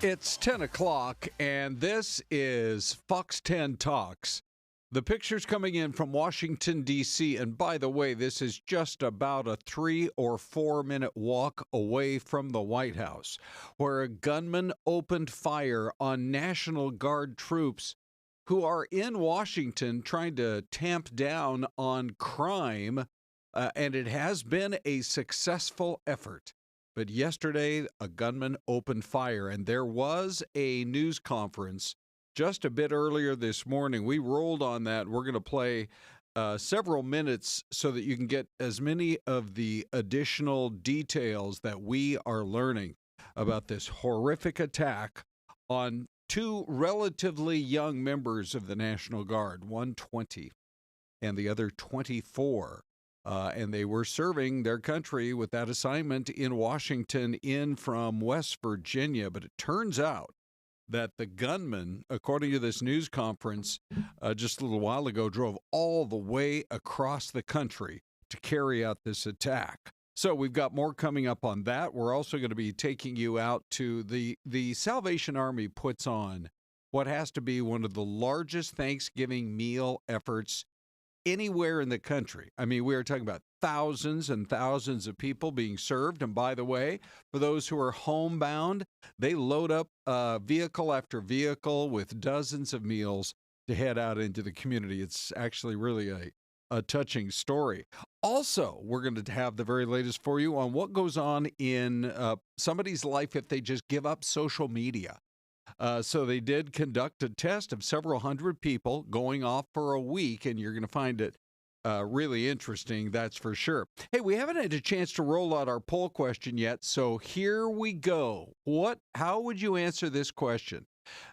It's 10 o'clock, and this is Fox 10 Talks. The pictures coming in from Washington, D.C., and by the way, this is just about a 3 or 4 minute walk away from the White House, where a gunman opened fire on National Guard troops who are in Washington trying to tamp down on crime, and it has been a successful effort. But yesterday, a gunman opened fire, and there was a news conference just a bit earlier this morning. We rolled on that. We're going to play several minutes so that you can get as many of the additional details that we are learning about this horrific attack on two relatively young members of the National Guard, one 20 and the other 24. And they were serving their country with that assignment in Washington in from West Virginia. But it turns out that the gunman, according to this news conference just a little while ago, drove all the way across the country to carry out this attack. So we've got more coming up on that. We're also going to be taking you out to the Salvation Army puts on what has to be one of the largest Thanksgiving meal efforts anywhere in the country. I mean, we are talking about thousands and thousands of people being served. And by the way, for those who are homebound, they load up vehicle after vehicle with dozens of meals to head out into the community. It's actually really a touching story. Also, we're going to have the very latest for you on what goes on in somebody's life if they just give up social media. So they did conduct a test of several hundred people going off for a week, and you're going to find it really interesting, that's for sure. Hey, we haven't had a chance to roll out our poll question yet, so here we go. How would you answer this question?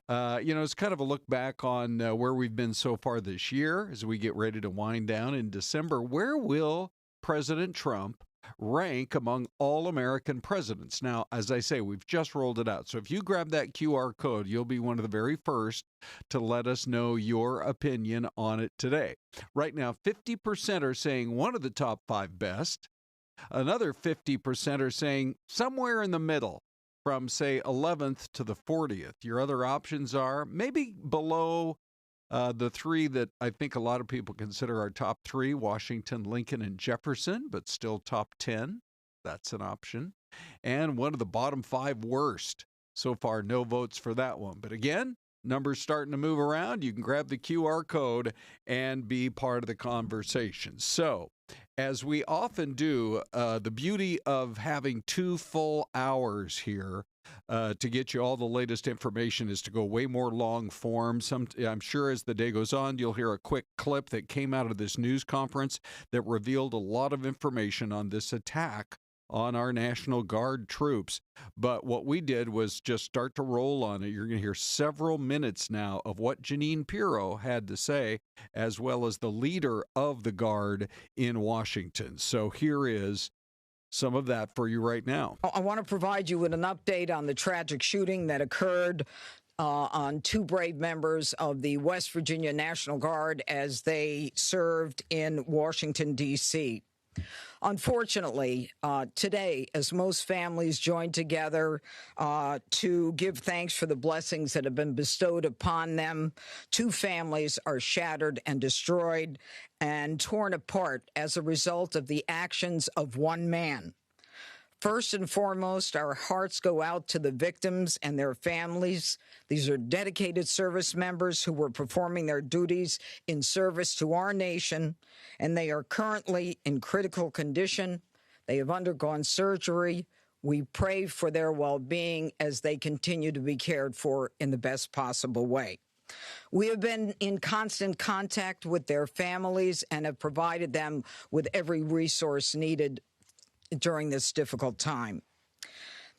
It's kind of a look back on where we've been so far this year as we get ready to wind down in December. Where will President Trump rank among all American presidents? Now, as I say, we've just rolled it out. So if you grab that QR code, you'll be one of the very first to let us know your opinion on it today. Right now, 50% are saying one of the top 5 best. Another 50% are saying somewhere in the middle, from, say, 11th to the 40th. Your other options are maybe below the 3 that I think a lot of people consider our top 3, Washington, Lincoln, and Jefferson, but still top 10. That's an option. And one of the bottom 5 worst. So far, no votes for that one. But again, numbers starting to move around. You can grab the QR code and be part of the conversation. So, as we often do, the beauty of having 2 full hours here to get you all the latest information is to go way more long form. I'm sure as the day goes on, you'll hear a quick clip that came out of this news conference that revealed a lot of information on this attack on our National Guard troops. But what we did was just start to roll on it. You're going to hear several minutes now of what Jeanine Pirro had to say, as well as the leader of the Guard in Washington. So here is some of that for you right now. I want to provide you with an update on the tragic shooting that occurred on 2 brave members of the West Virginia National Guard as they served in Washington, D.C. Unfortunately, today, as most families join together to give thanks for the blessings that have been bestowed upon them, 2 families are shattered and destroyed and torn apart as a result of the actions of one man. First and foremost, our hearts go out to the victims and their families. These are dedicated service members who were performing their duties in service to our nation, and they are currently in critical condition. They have undergone surgery. We pray for their well-being as they continue to be cared for in the best possible way. We have been in constant contact with their families and have provided them with every resource needed during this difficult time.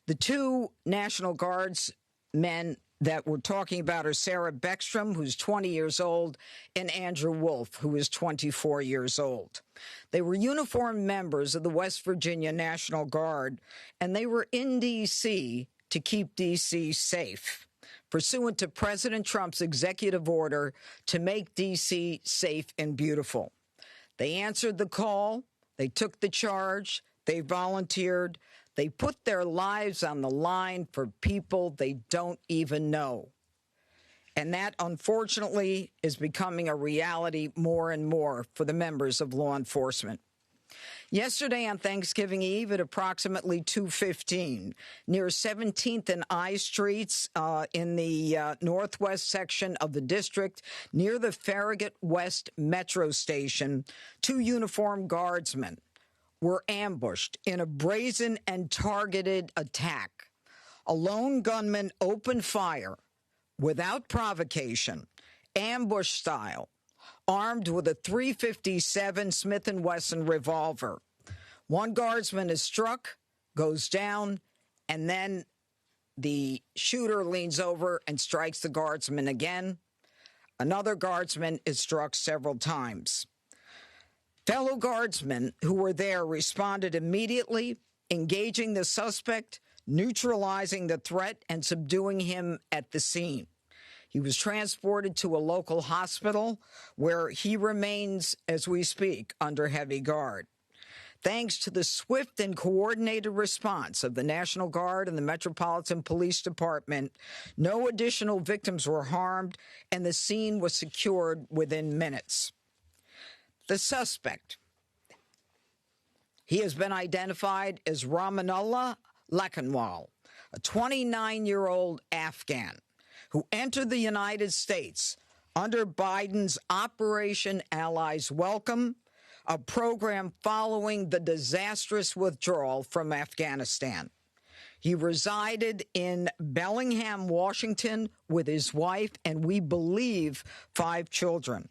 The 2 National Guards men that we're talking about are Sarah Beckstrom, who's 20 years old, and Andrew Wolf, who is 24 years old. They were uniformed members of the West Virginia National Guard, and they were in D.C. to keep D.C. safe, pursuant to President Trump's executive order to make D.C. safe and beautiful. They answered the call. They took the charge. They volunteered. They put their lives on the line for people they don't even know. And that, unfortunately, is becoming a reality more and more for the members of law enforcement. Yesterday on Thanksgiving Eve at approximately 2:15, near 17th and I Streets in the northwest section of the district, near the Farragut West Metro Station, 2 uniformed guardsmen were ambushed in a brazen and targeted attack. A lone gunman opened fire without provocation, ambush style, armed with a .357 Smith & Wesson revolver. One guardsman is struck, goes down, and then the shooter leans over and strikes the guardsman again. Another guardsman is struck several times. Fellow guardsmen who were there responded immediately, engaging the suspect, neutralizing the threat, and subduing him at the scene. He was transported to a local hospital where he remains, as we speak, under heavy guard. Thanks to the swift and coordinated response of the National Guard and the Metropolitan Police Department, no additional victims were harmed, and the scene was secured within minutes. The suspect, he has been identified as Ramanullah Lakanwal, a 29-year-old Afghan who entered the United States under Biden's Operation Allies Welcome, a program following the disastrous withdrawal from Afghanistan. He resided in Bellingham, Washington, with his wife and, we believe, 5 children.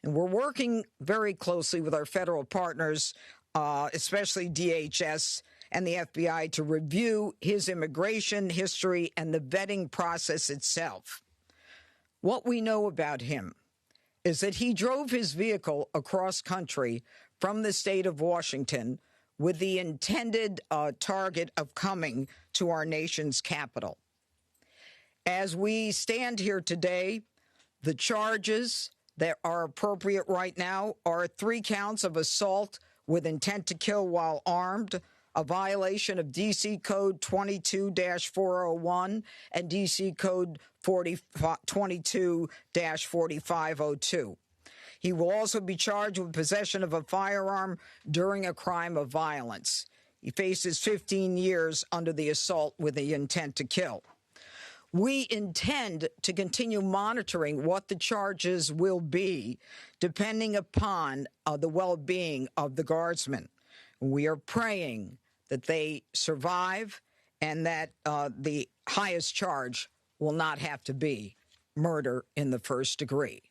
And we're working very closely with our federal partners, especially DHS and the FBI, to review his immigration history and the vetting process itself. What we know about him is that he drove his vehicle across country from the state of Washington with the intended target of coming to our nation's capital. As we stand here today, the charges that are appropriate right now are 3 counts of assault with intent to kill while armed, a violation of D.C. Code 22-401 and D.C. Code 22-4502. He will also be charged with possession of a firearm during a crime of violence. He faces 15 years under the assault with the intent to kill. We intend to continue monitoring what the charges will be, depending upon the well-being of the guardsmen. We are praying that they survive and that the highest charge will not have to be murder in the first degree.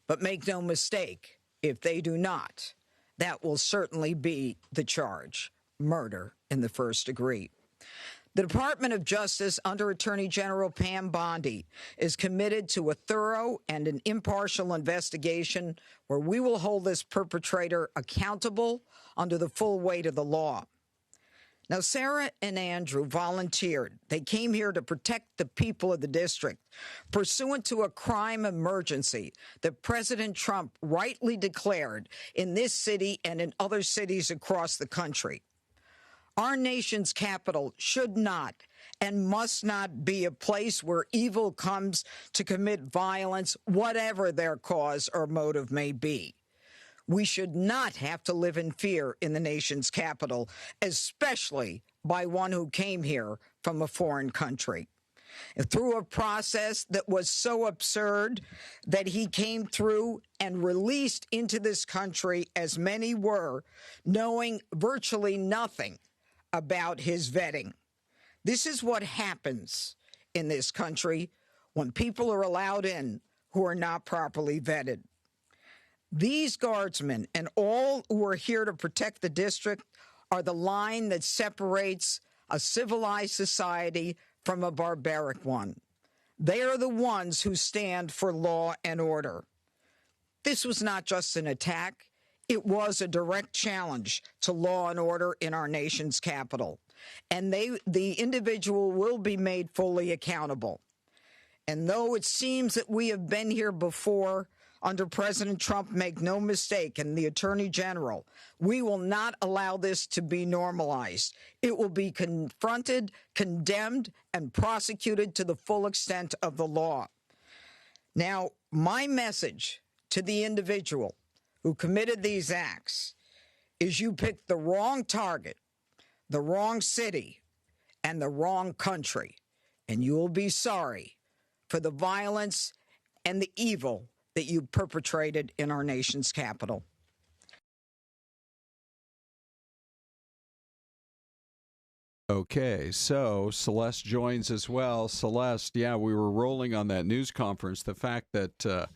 But make no mistake, if they do not, that will certainly be the charge, murder in the first degree. The Department of Justice, under Attorney General Pam Bondi, is committed to a thorough and an impartial investigation where we will hold this perpetrator accountable under the full weight of the law. Now, Sarah and Andrew volunteered. They came here to protect the people of the district, pursuant to a crime emergency that President Trump rightly declared in this city and in other cities across the country. Our nation's capital should not and must not be a place where evil comes to commit violence, whatever their cause or motive may be. We should not have to live in fear in the nation's capital, especially by one who came here from a foreign country. And through a process that was so absurd that he came through and released into this country, as many were, knowing virtually nothing about his vetting. This is what happens in this country when people are allowed in who are not properly vetted. These guardsmen and all who are here to protect the district are the line that separates a civilized society from a barbaric one. They are the ones who stand for law and order. This was not just an attack. It was a direct challenge to law and order in our nation's capital. And the individual will be made fully accountable. And though it seems that we have been here before, under President Trump, make no mistake, and the Attorney General, we will not allow this to be normalized. It will be confronted, condemned, and prosecuted to the full extent of the law. Now, my message to the individual who committed these acts is you picked the wrong target, the wrong city, and the wrong country, and you will be sorry for the violence and the evil that you perpetrated in our nation's capital. Okay, so Syleste joins as well. Syleste, yeah, we were rolling on that news conference. The fact that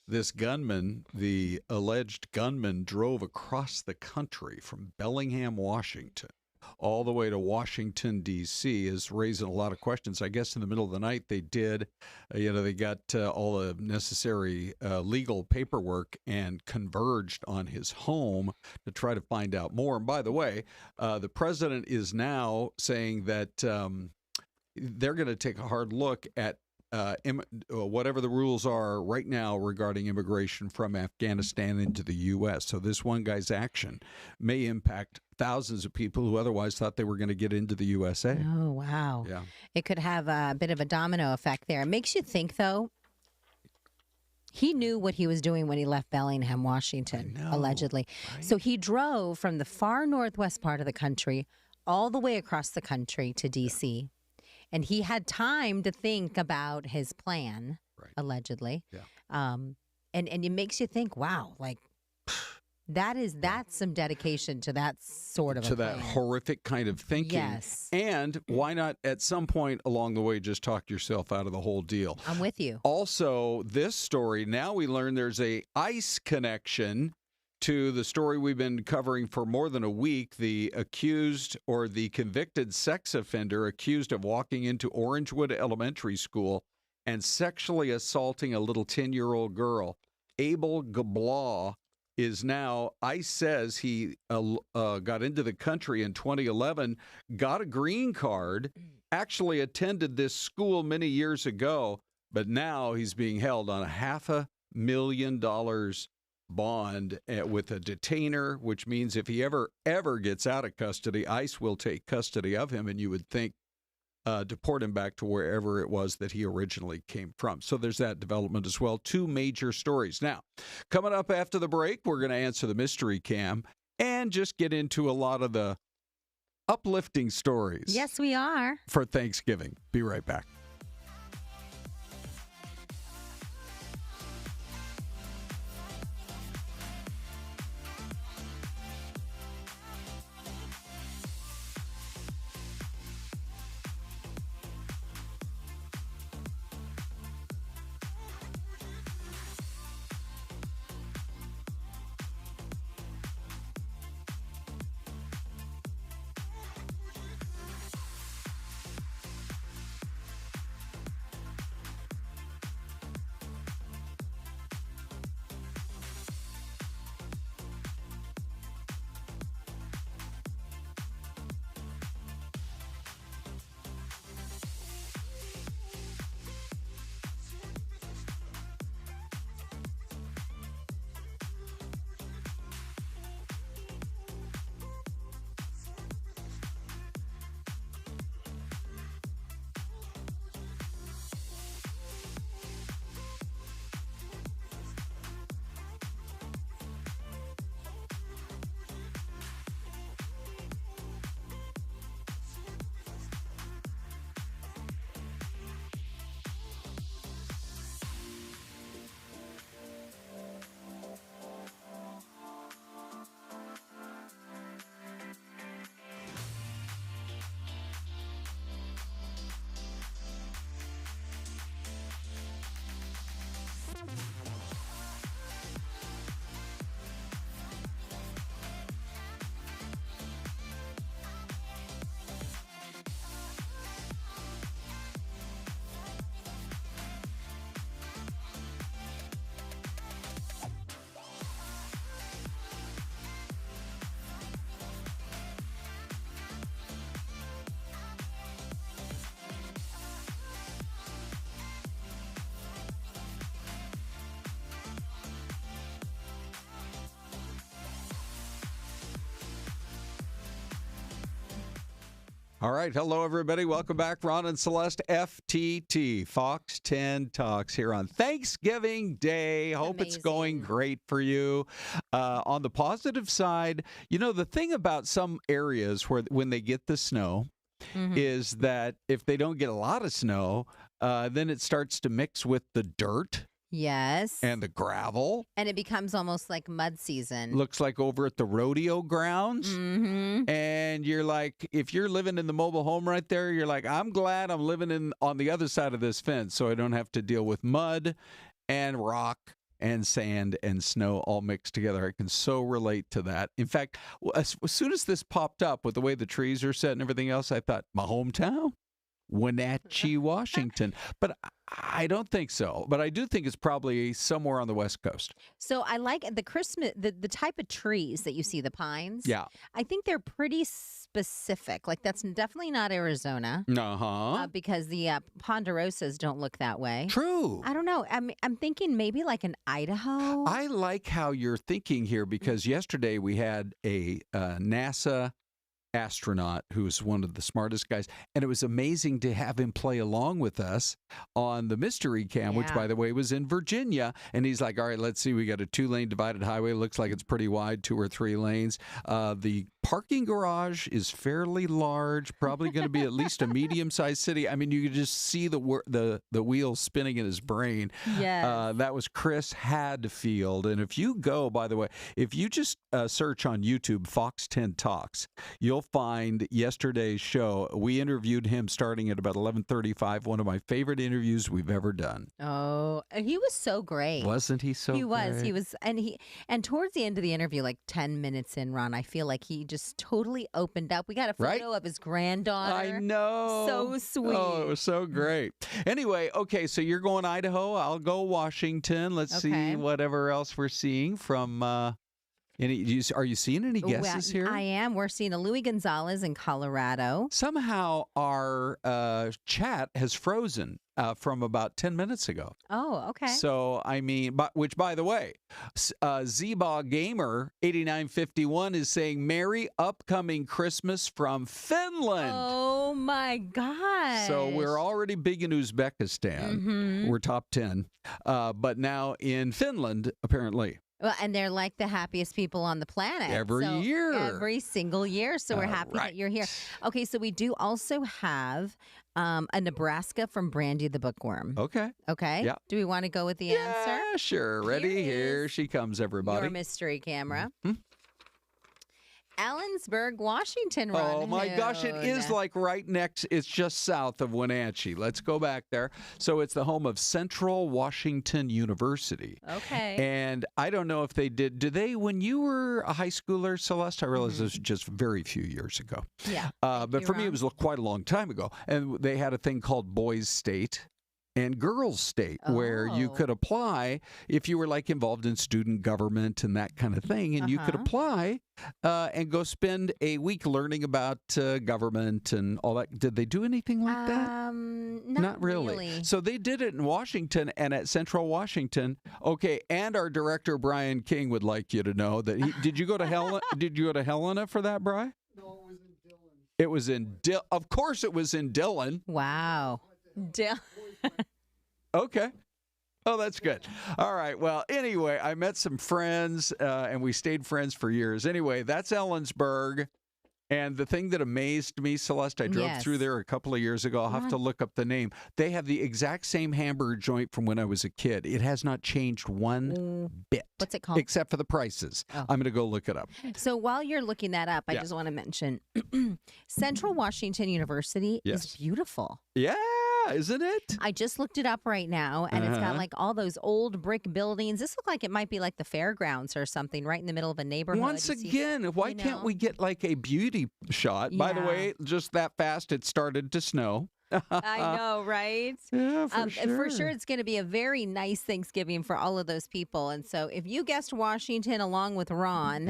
this gunman, the alleged gunman, drove across the country from Bellingham, Washington, all the way to Washington, D.C. is raising a lot of questions. I guess in the middle of the night they did, they got all the necessary legal paperwork and converged on his home to try to find out more. And by the way, the president is now saying that they're going to take a hard look at whatever the rules are right now regarding immigration from Afghanistan into the U.S. So this one guy's action may impact thousands of people who otherwise thought they were going to get into the USA. Oh, wow. Yeah. It could have a bit of a domino effect there. It makes you think, though, he knew what he was doing when he left Bellingham, Washington, allegedly. Right? So he drove from the far northwest part of the country all the way across the country to D.C., and he had time to think about his plan, right, allegedly. Yeah. And it makes you think, wow, like that's some dedication to that sort of to a that plan. Horrific kind of thinking. Yes. And why not at some point along the way just talk yourself out of the whole deal? I'm with you. Also, this story, now we learn there's a ICE connection to the story we've been covering for more than a week. The accused or the convicted sex offender accused of walking into Orangewood Elementary School and sexually assaulting a little 10-year-old girl. Abel Gablaw is now, ICE says he got into the country in 2011, got a green card, actually attended this school many years ago, but now he's being held on a $500,000 bond with a detainer, which means if he ever gets out of custody, ICE will take custody of him, and you would think deport him back to wherever it was that he originally came from. So there's that development as well. Two major stories. Now, coming up after the break, we're going to answer the mystery cam and just get into a lot of the uplifting stories. Yes, we are. For Thanksgiving. Be right back. All right. Hello, everybody. Welcome back. Ron and Celeste, FTT, Fox 10 Talks here on Thanksgiving Day. Hope it's going great for you. On the positive side, you know, the thing about some areas where when they get the snow is that if they don't get a lot of snow, then it starts to mix with the dirt. Yes. And the gravel. And it becomes almost like mud season. Looks like over at the rodeo grounds. And you're like, if you're living in the mobile home right there, you're like, I'm glad I'm living on the other side of this fence so I don't have to deal with mud and rock and sand and snow all mixed together. I can so relate to that. In fact, as soon as this popped up with the way the trees are set and everything else, I thought, my hometown? Wenatchee, Washington. But I don't think so. But I do think it's probably somewhere on the West Coast. So I like the Christmas, the type of trees that you see, the pines. Yeah. I think they're pretty specific. Like that's definitely not Arizona. Because the ponderosas don't look that way. True. I don't know. I'm thinking maybe like an Idaho. I like how you're thinking here because yesterday we had a NASA astronaut who's one of the smartest guys, and it was amazing to have him play along with us on the mystery cam, which by the way was in Virginia. And he's like, all right, let's see, we got a 2-lane divided highway, looks like it's pretty wide, 2 or 3 lanes. The parking garage is fairly large, probably going to be at least a medium-sized city. I mean, you could just see the wheels spinning in his brain. That was Chris Hadfield. And if you go, by the way, if you just search on YouTube Fox 10 Talks, you'll find yesterday's show. We interviewed him starting at about 11:35, one of my favorite interviews we've ever done. Oh, and he was so great. Wasn't he so great? He was. And towards the end of the interview, like 10 minutes in, Ron, I feel like he just totally opened up. We got a photo of his granddaughter. I know. So sweet. Oh, it was so great. Anyway, okay, so you're going Idaho. I'll go Washington. Let's see whatever else we're seeing from... are you seeing any guesses here? I am. We're seeing a Louis Gonzalez in Colorado. Somehow our chat has frozen from about 10 minutes ago. Oh, okay. So, I mean, which, by the way, Zeba Gamer 8951 is saying, Merry upcoming Christmas from Finland. Oh, my gosh. So we're already big in Uzbekistan. We're top 10. But now in Finland, apparently. Well, and they're like the happiest people on the planet. Every year. Every single year. So we're happy that you're here. Okay, so we do also have a Nebraska from Brandy the Bookworm. Okay. Yeah. Do we want to go with the answer? Yeah, sure. Ready? Here she comes, everybody. Your mystery camera. Allensburg, Washington, Ron. Oh, my gosh. It is like right next. It's just south of Wenatchee. Let's go back there. So it's the home of Central Washington University. Okay. And I don't know if they did they, when you were a high schooler, Celeste? I realize this was just very few years ago. Yeah. But for me, it was quite a long time ago. And they had a thing called Boys State and Girls State, where you could apply if you were like involved in student government and that kind of thing, and you could apply and go spend a week learning about government and all that. Did they do anything like that? Not really. So they did it in Washington and at Central Washington. Okay, and our director Brian King would like you to know that did you go to Helena for that, Bri? No, it was in Dillon. Of course, it was in Dillon. Wow. Okay. Oh, that's good. All right. Well, anyway, I met some friends, and we stayed friends for years. Anyway, that's Ellensburg. And the thing that amazed me, Celeste, I drove through there a couple of years ago. I'll have to look up the name. They have the exact same hamburger joint from when I was a kid. It has not changed one bit. What's it called? Except for the prices. I'm going to go look it up. So while you're looking that up, I just want to mention Central Washington University is beautiful. Yeah. Isn't it? I just looked it up right now, and it's got like all those old brick buildings. This looks like it might be like the fairgrounds or something right in the middle of a neighborhood. Once again, why can't we get like a beauty shot? By the way, just that fast, it started to snow. I know, right? Yeah, for sure. For sure, it's going to be a very nice Thanksgiving for all of those people. And so if you guessed Washington along with Ron,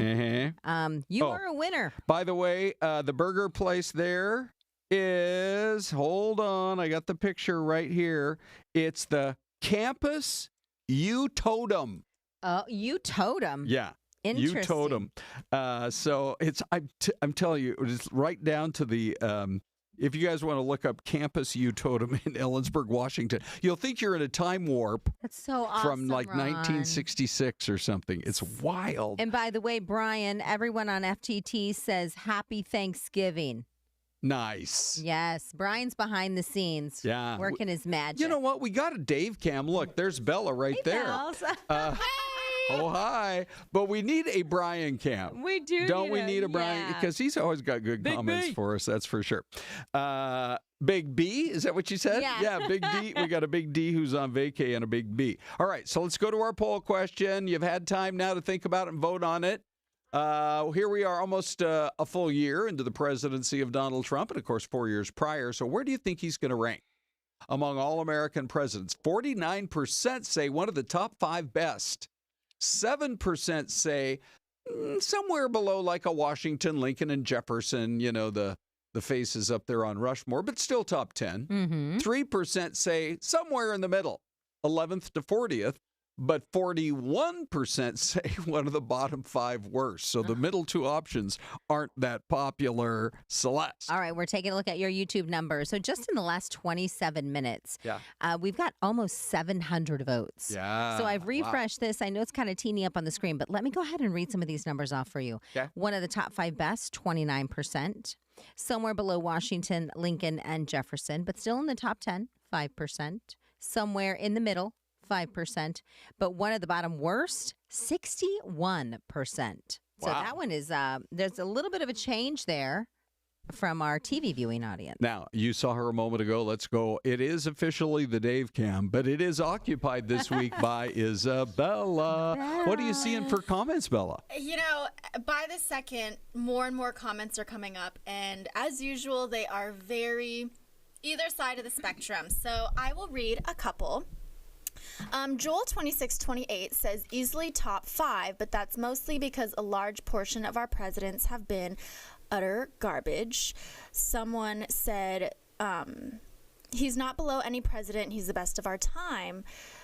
you are a winner. By the way, the burger place there is, hold on, I got the picture right here. It's the Campus U-Totem. U-Totem. Yeah. Interesting. U-Totem. So it's, I'm telling you, it's right down to the If you guys want to look up Campus U-Totem in Ellensburg, Washington, you'll think you're in a time warp. That's so awesome, from like Ron. 1966 or something. It's wild. And by the way, Brian, everyone on FTT says Happy Thanksgiving. Nice. Yes, Brian's behind the scenes, working his magic. You know what? We got a Dave cam. Look, there's Bella right there. Oh, hi. But we need a Brian cam. We do. Don't we need a Brian? Because he's always got good comments for us, that's for sure. Big B, is that what you said? Yeah. Big D. We got a Big D who's on vacay and a Big B. All right, so let's go to our poll question. You've had time now to think about it and vote on it. Here we are almost a full year into the presidency of Donald Trump, and of course 4 years prior. So where do you think he's going to rank among all American presidents? 49% say one of the top 5 best. 7% say somewhere below like a Washington, Lincoln, and Jefferson, you know, the faces up there on Rushmore, but still top 10. 3% say somewhere in the middle, 11th to 40th. But 41% say one of the bottom 5 worst. So the middle 2 options aren't that popular. Celeste. All right, we're taking a look at your YouTube numbers. So just in the last 27 minutes, we've got almost 700 votes. Yeah. So I've refreshed this. I know it's kind of teeny up on the screen, but let me go ahead and read some of these numbers off for you. Okay. One of the top 5 best, 29%. Somewhere below Washington, Lincoln, and Jefferson, but still in the top 10, 5%. Somewhere in the middle, 5%, but one of the bottom worst, 61%. So that one is, there's a little bit of a change there from our TV viewing audience. Now, you saw her a moment ago. Let's go. It is officially the Dave Cam, but it is occupied this week by Isabella. What are you seeing for comments, Bella? You know, by the second, more and more comments are coming up, and as usual, they are very either side of the spectrum. So I will read a couple. Joel2628 says easily top 5, but that's mostly because a large portion of our presidents have been utter garbage. Someone said he's not below any president, he's the best of our time.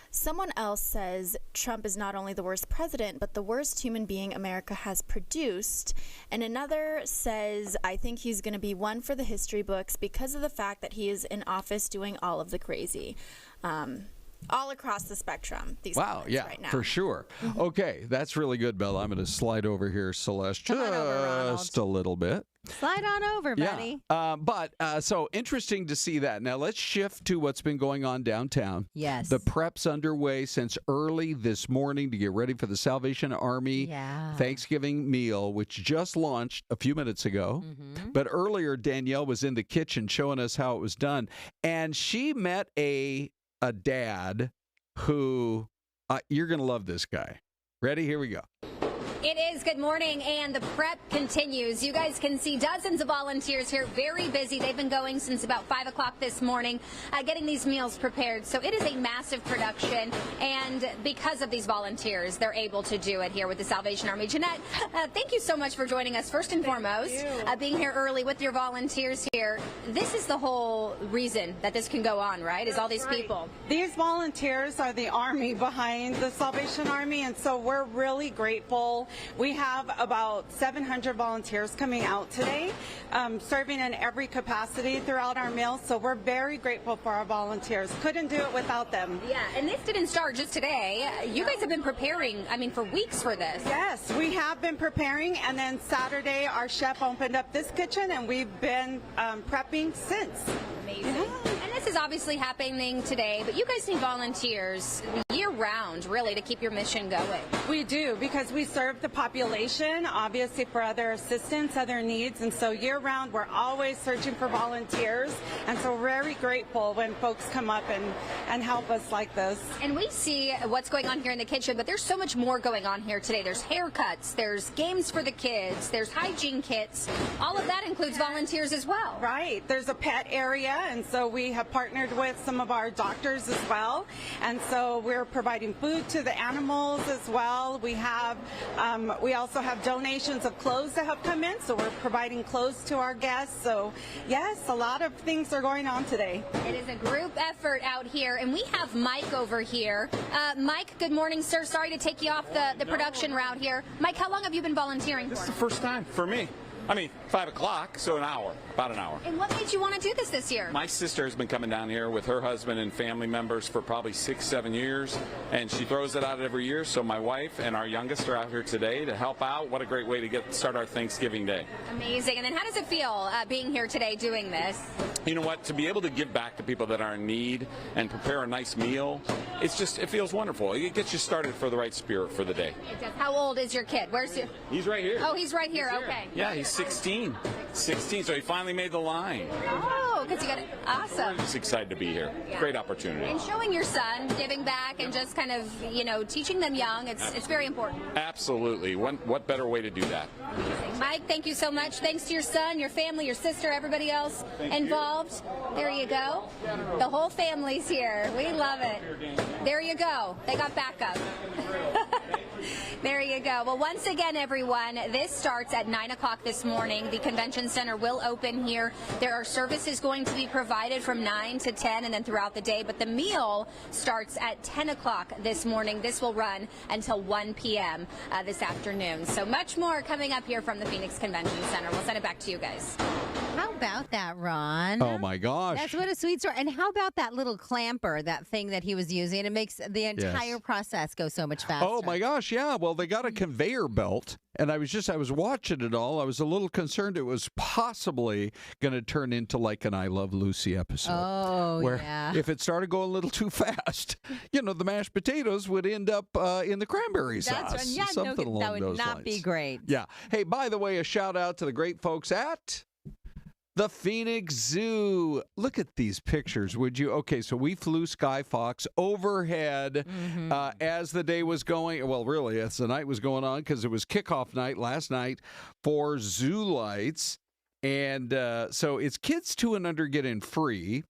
Someone else says Trump is not only the worst president, but the worst human being America has produced. And another says, I think he's going to be one for the history books because of the fact that he is in office doing all of the crazy. All across the spectrum, these comments right now. For sure. Okay, that's really good, Bella. I'm going to slide over here, Celeste, just a little bit. Slide on over, buddy. So interesting to see that. Now, let's shift to what's been going on downtown. Yes. The prep's underway since early this morning to get ready for the Salvation Army Thanksgiving meal, which just launched a few minutes ago. But earlier, Danielle was in the kitchen showing us how it was done. And she met a dad who, you're going to love this guy. Ready? Here we go. It is. Good morning, and the prep continues. You guys can see dozens of volunteers here, very busy. They've been going since about 5 o'clock this morning, getting these meals prepared. So it is a massive production, and because of these volunteers, they're able to do it here with the Salvation Army. Jeanette, thank you so much for joining us, first and foremost, being here early with your volunteers here. This is the whole reason that this can go on, right, is all these people. These volunteers are the army behind the Salvation Army, and so we're really grateful. We have about 700 volunteers coming out today, serving in every capacity throughout our meals, so we're very grateful for our volunteers. Couldn't do it without them. Yeah, and this didn't start just today. You guys have been preparing, for weeks for this. Yes, we have been preparing, and then Saturday our chef opened up this kitchen, and we've been prepping since. Amazing. And this is obviously happening today, but you guys need volunteers year-round, really, to keep your mission going. We do, because we serve the population, obviously for other assistance, other needs, and so year-round we're always searching for volunteers, and so we're very grateful when folks come up and help us like this. And we see what's going on here in the kitchen, but there's so much more going on here today. There's haircuts, there's games for the kids, there's hygiene kits. All of that includes volunteers as well. Right. There's a pet area, and so we have partnered with some of our doctors as well, and so we're providing food to the animals as well. We have we also have donations of clothes that have come in, so we're providing clothes to our guests. So yes, a lot of things are going on today. It is a group effort out here, and we have Mike over here. Mike, good morning, sir. Sorry to take you off the production route here. Mike, how long have you been volunteering for? This is the first time for me. I mean, 5 o'clock, so an hour, about an hour. And what made you want to do this year? My sister has been coming down here with her husband and family members for probably 6-7 years, and she throws it out every year. So my wife and our youngest are out here today to help out. What a great way to start our Thanksgiving Day. Amazing. And then how does it feel being here today doing this? You know what? To be able to give back to people that are in need and prepare a nice meal, it feels wonderful. It gets you started for the right spirit for the day. It does. How old is your kid? He's right here. Oh, he's right here. Okay. Yeah, he's 16, so he finally made the line. Oh, because you got it. Awesome. We're just excited to be here. Yeah. Great opportunity. And showing your son, giving back, and just kind of, teaching them young, it's very important. Absolutely. What better way to do that? Amazing. Mike, thank you so much. Thanks to your son, your family, your sister, everybody else involved. There you go. The whole family's here. We love it. There you go. They got backup. There you go. Well, once again, everyone, this starts at 9 o'clock this morning. The convention center will open here. There are services going to be provided from 9 to 10 and then throughout the day, but the meal starts at 10 o'clock this morning. This will run until 1 p.m. This afternoon. So much more coming up here from the Phoenix Convention Center. We'll send it back to you guys. How about that, Ron? Oh, my gosh. That's what a sweet story. And how about that little clamper, that thing that he was using? It makes the entire process go so much faster. Oh, my gosh, yeah. Well, they got a conveyor belt, and I was watching it all. I was a little concerned it was possibly going to turn into like an I Love Lucy episode. Oh, where yeah. if it started going a little too fast, the mashed potatoes would end up in the cranberry sauce. That's right. Yeah, something along that would those not lines. be great. Yeah. Hey, by the way, a shout out to the great folks at the Phoenix Zoo. Look at these pictures, would you? Okay, so we flew Sky Fox overhead as the day was going. Well, really, as the night was going on, because it was kickoff night last night for Zoo Lights. And so it's kids 2 and under get in free.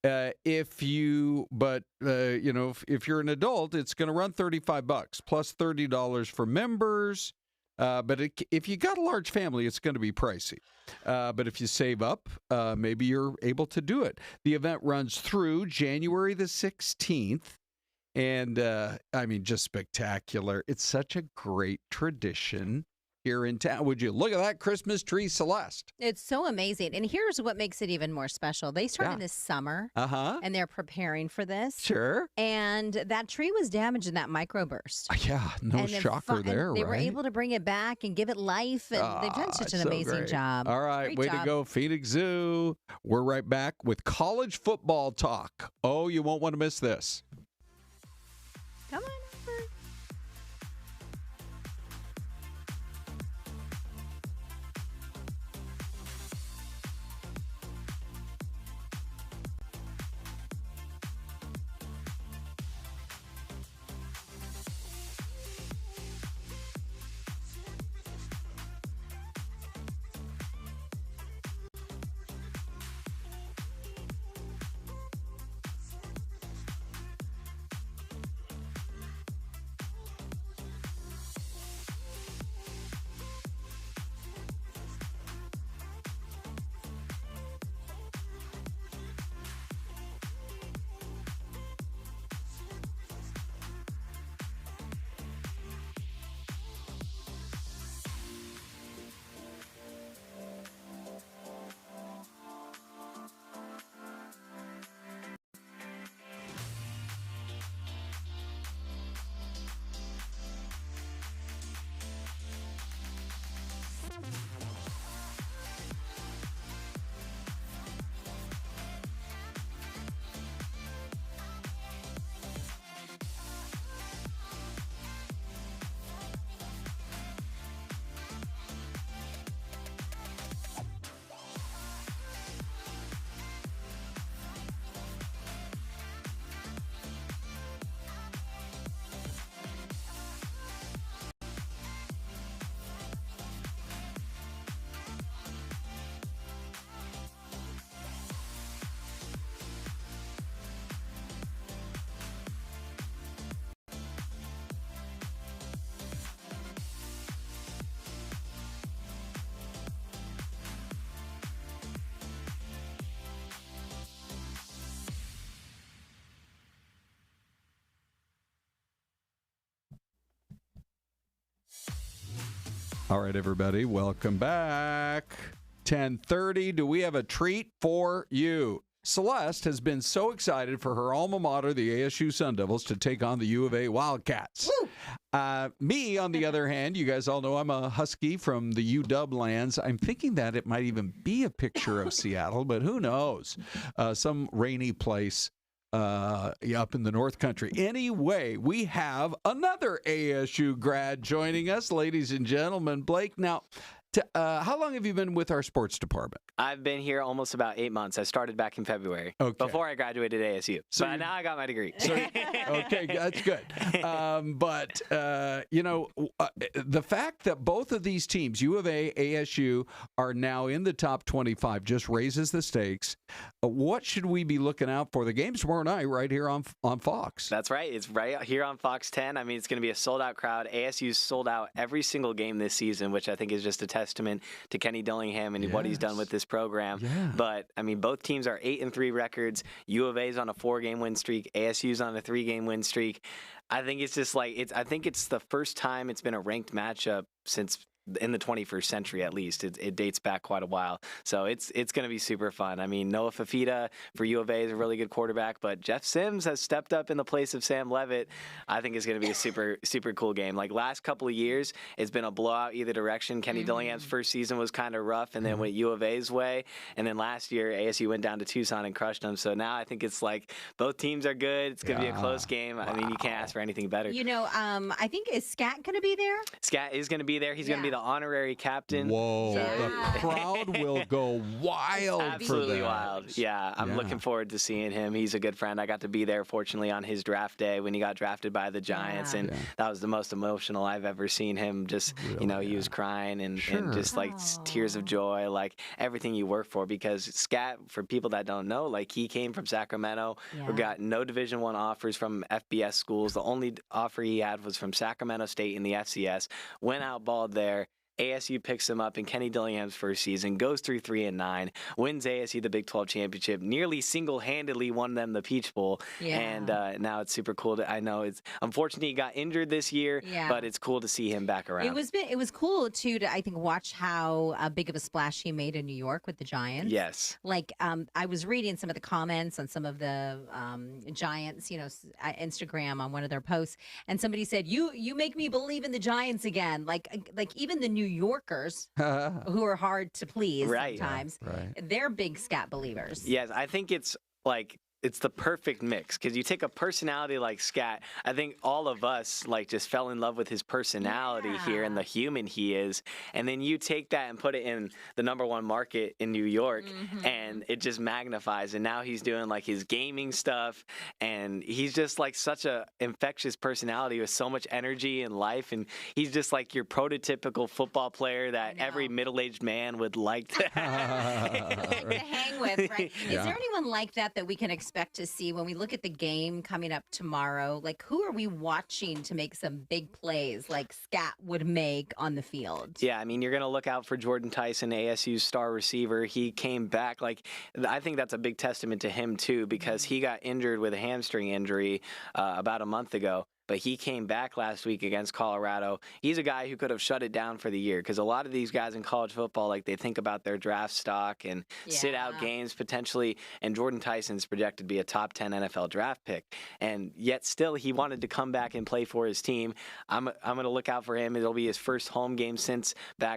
If you're an adult, it's going to run $35 plus $30 for members. But if you got a large family, it's going to be pricey. But if you save up, maybe you're able to do it. The event runs through January the 16th. And, just spectacular. It's such a great tradition here in town. Would you look at that Christmas tree, Celeste? It's so amazing. And here's what makes it even more special. They started this summer, and they're preparing for this. Sure. And that tree was damaged in that microburst. Yeah, no shocker there, They right? were able to bring it back and give it life, and they've done such an amazing job. All right, Great way job. to go, Phoenix Zoo. We're right back with college football talk. Oh, you won't want to miss this. Come on over. All right, everybody, welcome back. 10:30. Do we have a treat for you? Celeste has been so excited for her alma mater, the ASU Sun Devils, to take on the U of A Wildcats. Me, on the other hand, you guys all know I'm a Husky from the UW lands. I'm thinking that it might even be a picture of Seattle, but who knows? Some rainy place up in the North Country. Anyway, we have another ASU grad joining us, ladies and gentlemen. Blake, now, how long have you been with our sports department? I've been here almost about 8 months. I started back in February, before I graduated ASU. So but now I got my degree. Okay, that's good. But the fact that both of these teams, U of A, ASU, are now in the top 25 just raises the stakes. What should we be looking out for? The game's tomorrow night right here on Fox. That's right. It's right here on Fox 10. I mean, it's going to be a sold-out crowd. ASU's sold out every single game this season, which I think is just a testament to Kenny Dillingham and what he's done with this program. Yeah. But, I mean, both teams are 8-3 records. U of A's on a 4-game win streak. ASU's on a 3-game win streak. I think it's just like, I think it's the first time it's been a ranked matchup since in the 21st century, at least. It dates back quite a while. So it's going to be super fun. I mean, Noah Fafita for U of A is a really good quarterback, but Jeff Sims has stepped up in the place of Sam Levitt. I think it's going to be a super, super cool game. Like last couple of years, it's been a blowout either direction. Kenny Dillingham's first season was kind of rough and then went U of A's way. And then last year, ASU went down to Tucson and crushed them. So now I think it's like both teams are good. It's going to be a close game. Wow. I mean, you can't ask for anything better. You know, I think, is Scat going to be there? Scat is going to be there. He's going to be the honorary captain. Whoa, the crowd will go wild. Absolutely for that. wild. Yeah, I'm looking forward to seeing him. He's a good friend. I got to be there, fortunately, on his draft day when he got drafted by the Giants, and that was the most emotional I've ever seen him. Just, he was crying and just like tears of joy, like everything you work for, because Scat, for people that don't know, like he came from Sacramento, who got no Division I offers from FBS schools. The only offer he had was from Sacramento State in the FCS, went out balled there. ASU picks him up in Kenny Dillingham's first season, goes through 3-9, wins ASU the Big 12 championship, nearly single-handedly won them the Peach Bowl, and now it's super cool. I know it's unfortunate he got injured this year, but it's cool to see him back around. It was cool too to, I think, watch how big of a splash he made in New York with the Giants. Yes, like I was reading some of the comments on some of the Giants, Instagram on one of their posts, and somebody said, "You make me believe in the Giants again." Like even the New Yorkers, who are hard to please sometimes, they're big Scat believers. Yes, I think it's the perfect mix, because you take a personality like Scat. I think all of us just fell in love with his personality here and the human he is, and then you take that and put it in the #1 market in New York, and it just magnifies. And now he's doing his gaming stuff, and he's just such a infectious personality with so much energy and life, and he's just your prototypical football player that every middle-aged man would like to to hang with. Right? Is there anyone like that we can expect to see when we look at the game coming up tomorrow? Who are we watching to make some big plays like Scat would make on the field? Yeah, I mean, you're going to look out for Jordan Tyson, ASU's star receiver. He came back. I think that's a big testament to him, too, because he got injured with a hamstring injury about a month ago. But he came back last week against Colorado. He's a guy who could have shut it down for the year, because a lot of these guys in college football, they think about their draft stock and sit out games potentially. And Jordan Tyson's projected to be a top 10 NFL draft pick. And yet still he wanted to come back and play for his team. I'm going to look out for him. It'll be his first home game since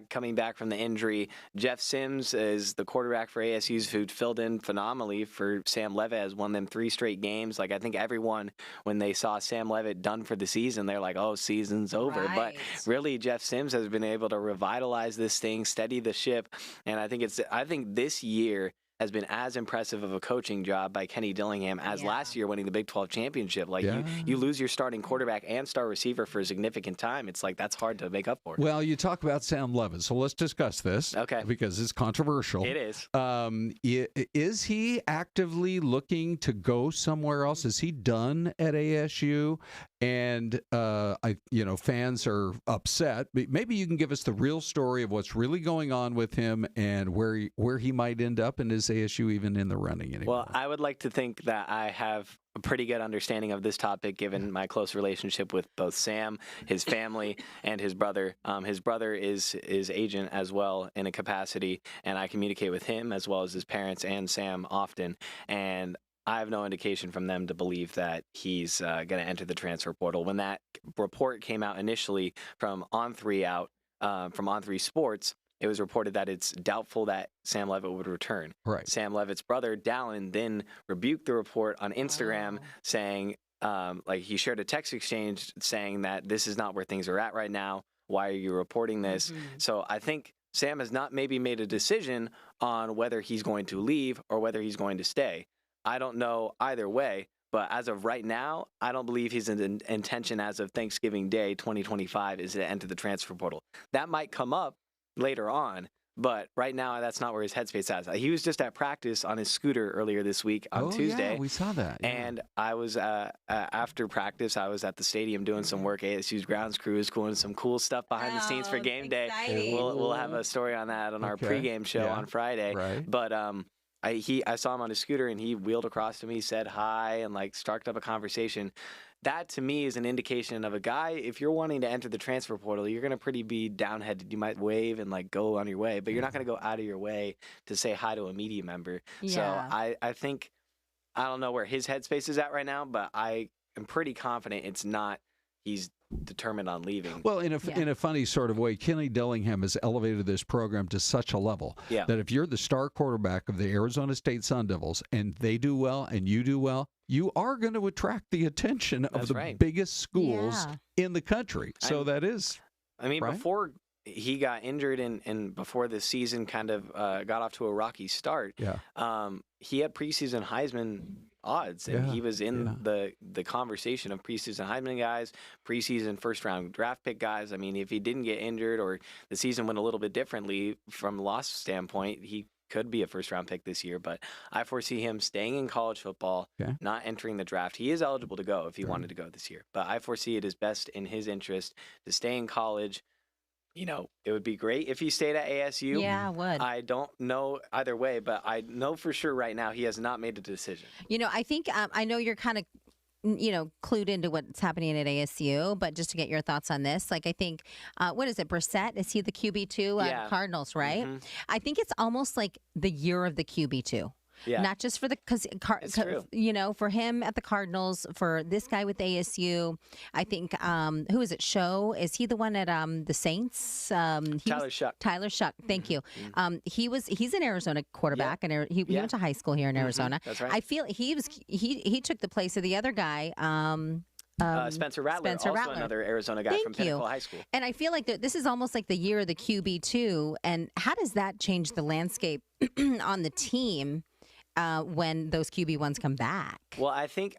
coming back from the injury. Jeff Sims is the quarterback for ASU's, who filled in phenomenally for Sam Levitt, has won them 3 straight games. I think everyone, when they saw Sam Levitt done for the season, they're like, oh, season's over. Right. But really, Jeff Sims has been able to revitalize this thing, steady the ship, and I think this year has been as impressive of a coaching job by Kenny Dillingham as last year winning the Big 12 championship. You lose your starting quarterback and star receiver for a significant time. It's that's hard to make up for. Well, you talk about Sam Levitt, so let's discuss this. Okay. Because it's controversial. It is. Is he actively looking to go somewhere else? Is he done at ASU? And fans are upset. Maybe you can give us the real story of what's really going on with him and where he might end up, and is ASU even in the running anymore? Well, I would like to think that I have a pretty good understanding of this topic, given my close relationship with both Sam, his family, and his brother. His brother is agent as well in a capacity, and I communicate with him as well as his parents and Sam often. And I have no indication from them to believe that he's going to enter the transfer portal. When that report came out initially from On3 Sports, it was reported that it's doubtful that Sam Levitt would return. Right. Sam Levitt's brother, Dallin, then rebuked the report on Instagram, saying, he shared a text exchange saying that this is not where things are at right now. Why are you reporting this? Mm-hmm. So I think Sam has not maybe made a decision on whether he's going to leave or whether he's going to stay. I don't know either way, but as of right now, I don't believe his intention as of Thanksgiving Day 2025 is to enter the transfer portal. That might come up later on, but right now that's not where his headspace is. He was just at practice on his scooter earlier this week on Tuesday. Yeah, we saw that. Yeah. And I was after practice, I was at the stadium doing some work. ASU's grounds crew is doing some cool stuff behind the scenes for game day. We'll have a story on that on our pregame show on Friday. Right. But I saw him on his scooter, and he wheeled across to me, said hi, and started up a conversation. That, to me, is an indication of a guy, if you're wanting to enter the transfer portal, you're going to be downheaded. You might wave and go on your way, but you're not going to go out of your way to say hi to a media member. Yeah. So I think, I don't know where his headspace is at right now, but I am pretty confident it's not he's determined on leaving. Well, in a funny sort of way, Kenny Dillingham has elevated this program to such a level that if you're the star quarterback of the Arizona State Sun Devils and they do well and you do well, you are going to attract the attention of the biggest schools in the country. So before he got injured and before the season kind of got off to a rocky start, he had preseason Heisman odds, and he was in the conversation of preseason Heisman guys, preseason first-round draft pick guys. I mean, if he didn't get injured or the season went a little bit differently from a loss standpoint, he could be a first-round pick this year. But I foresee him staying in college football, not entering the draft. He is eligible to go if he wanted to go this year, but I foresee it is best in his interest to stay in college. It would be great if he stayed at ASU. Yeah, it would. I don't know either way, but I know for sure right now he has not made a decision. I think I know you're kind of, clued into what's happening at ASU, but just to get your thoughts on this, I think, what is it, Brissett? Is he the QB2 Cardinals, right? Mm-hmm. I think it's almost like the year of the QB2. Yeah. Not just for for him at the Cardinals, for this guy with ASU. I think, who is it? Show? Is he the one at the Saints? Tyler Shuck. Tyler Shuck. Thank you. He's an Arizona quarterback, and he went to high school here in Arizona. That's right. I feel he took the place of the other guy. Spencer Rattler, another Arizona guy from Pinnacle High School. And I feel like this is almost like the year of the QB2. And how does that change the landscape on the team when those QB1s come back? Well, I think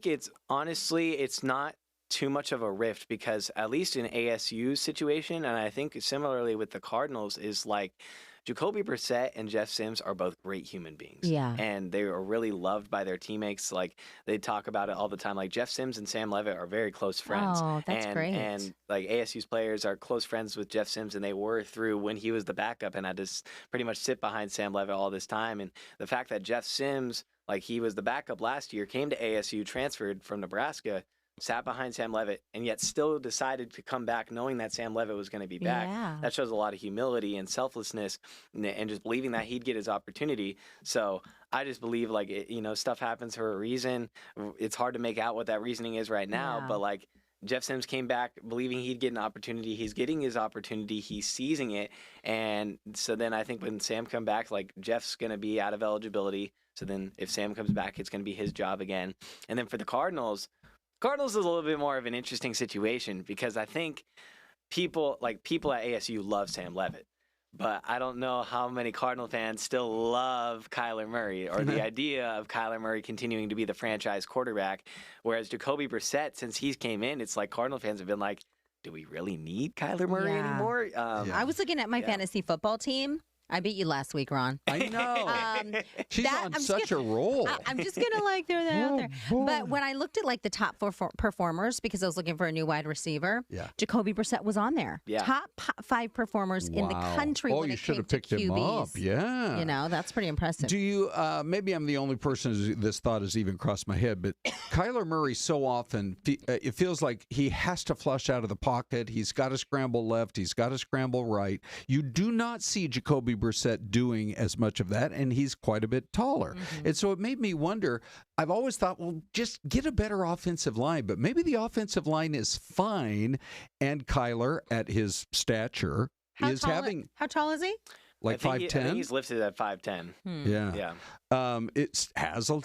it's honestly, it's not too much of a rift, because at least in ASU's situation, and I think similarly with the Cardinals, is Jacoby Brissett and Jeff Sims are both great human beings. Yeah. And they are really loved by their teammates. They talk about it all the time. Jeff Sims and Sam Levitt are very close friends. Oh, that's great. And ASU's players are close friends with Jeff Sims, and they were through when he was the backup and had to pretty much sit behind Sam Levitt all this time. And the fact that Jeff Sims, he was the backup last year, came to ASU, transferred from Nebraska, sat behind Sam Levitt, and yet still decided to come back knowing that Sam Levitt was going to be back. Yeah. That shows a lot of humility and selflessness, and just believing that he'd get his opportunity. So I just believe stuff happens for a reason. It's hard to make out what that reasoning is right now, but Jeff Sims came back believing he'd get an opportunity. He's getting his opportunity. He's seizing it. And so then I think when Sam comes back, Jeff's going to be out of eligibility. So then if Sam comes back, it's going to be his job again. And then for the Cardinals is a little bit more of an interesting situation, because I think people at ASU love Sam Levitt, but I don't know how many Cardinal fans still love Kyler Murray, or the idea of Kyler Murray continuing to be the franchise quarterback. Whereas Jacoby Brissett, since he's came in, it's Cardinal fans have been do we really need Kyler Murray anymore? I was looking at my fantasy football team, I beat you last week, Ron. I know. She's on such a roll. I'm just going to throw that out there. But when I looked at the top 4 performers, because I was looking for a new wide receiver, Jacoby Brissett was on there. Yeah. Top 5 performers in the country when it came to QBs. Oh, you should have picked him up. Yeah. That's pretty impressive. Do you, maybe I'm the only person this thought has even crossed my head, but Kyler Murray so often, it feels like he has to flush out of the pocket. He's got to scramble left. He's got to scramble right. You do not see Jacoby Brissett doing as much of that, and he's quite a bit taller. And so it made me wonder, I've always thought, well, just get a better offensive line, but maybe the offensive line is fine, and Kyler, at his stature, How tall is he? Like 5'10"? I think he's listed at 5'10". Yeah. It has a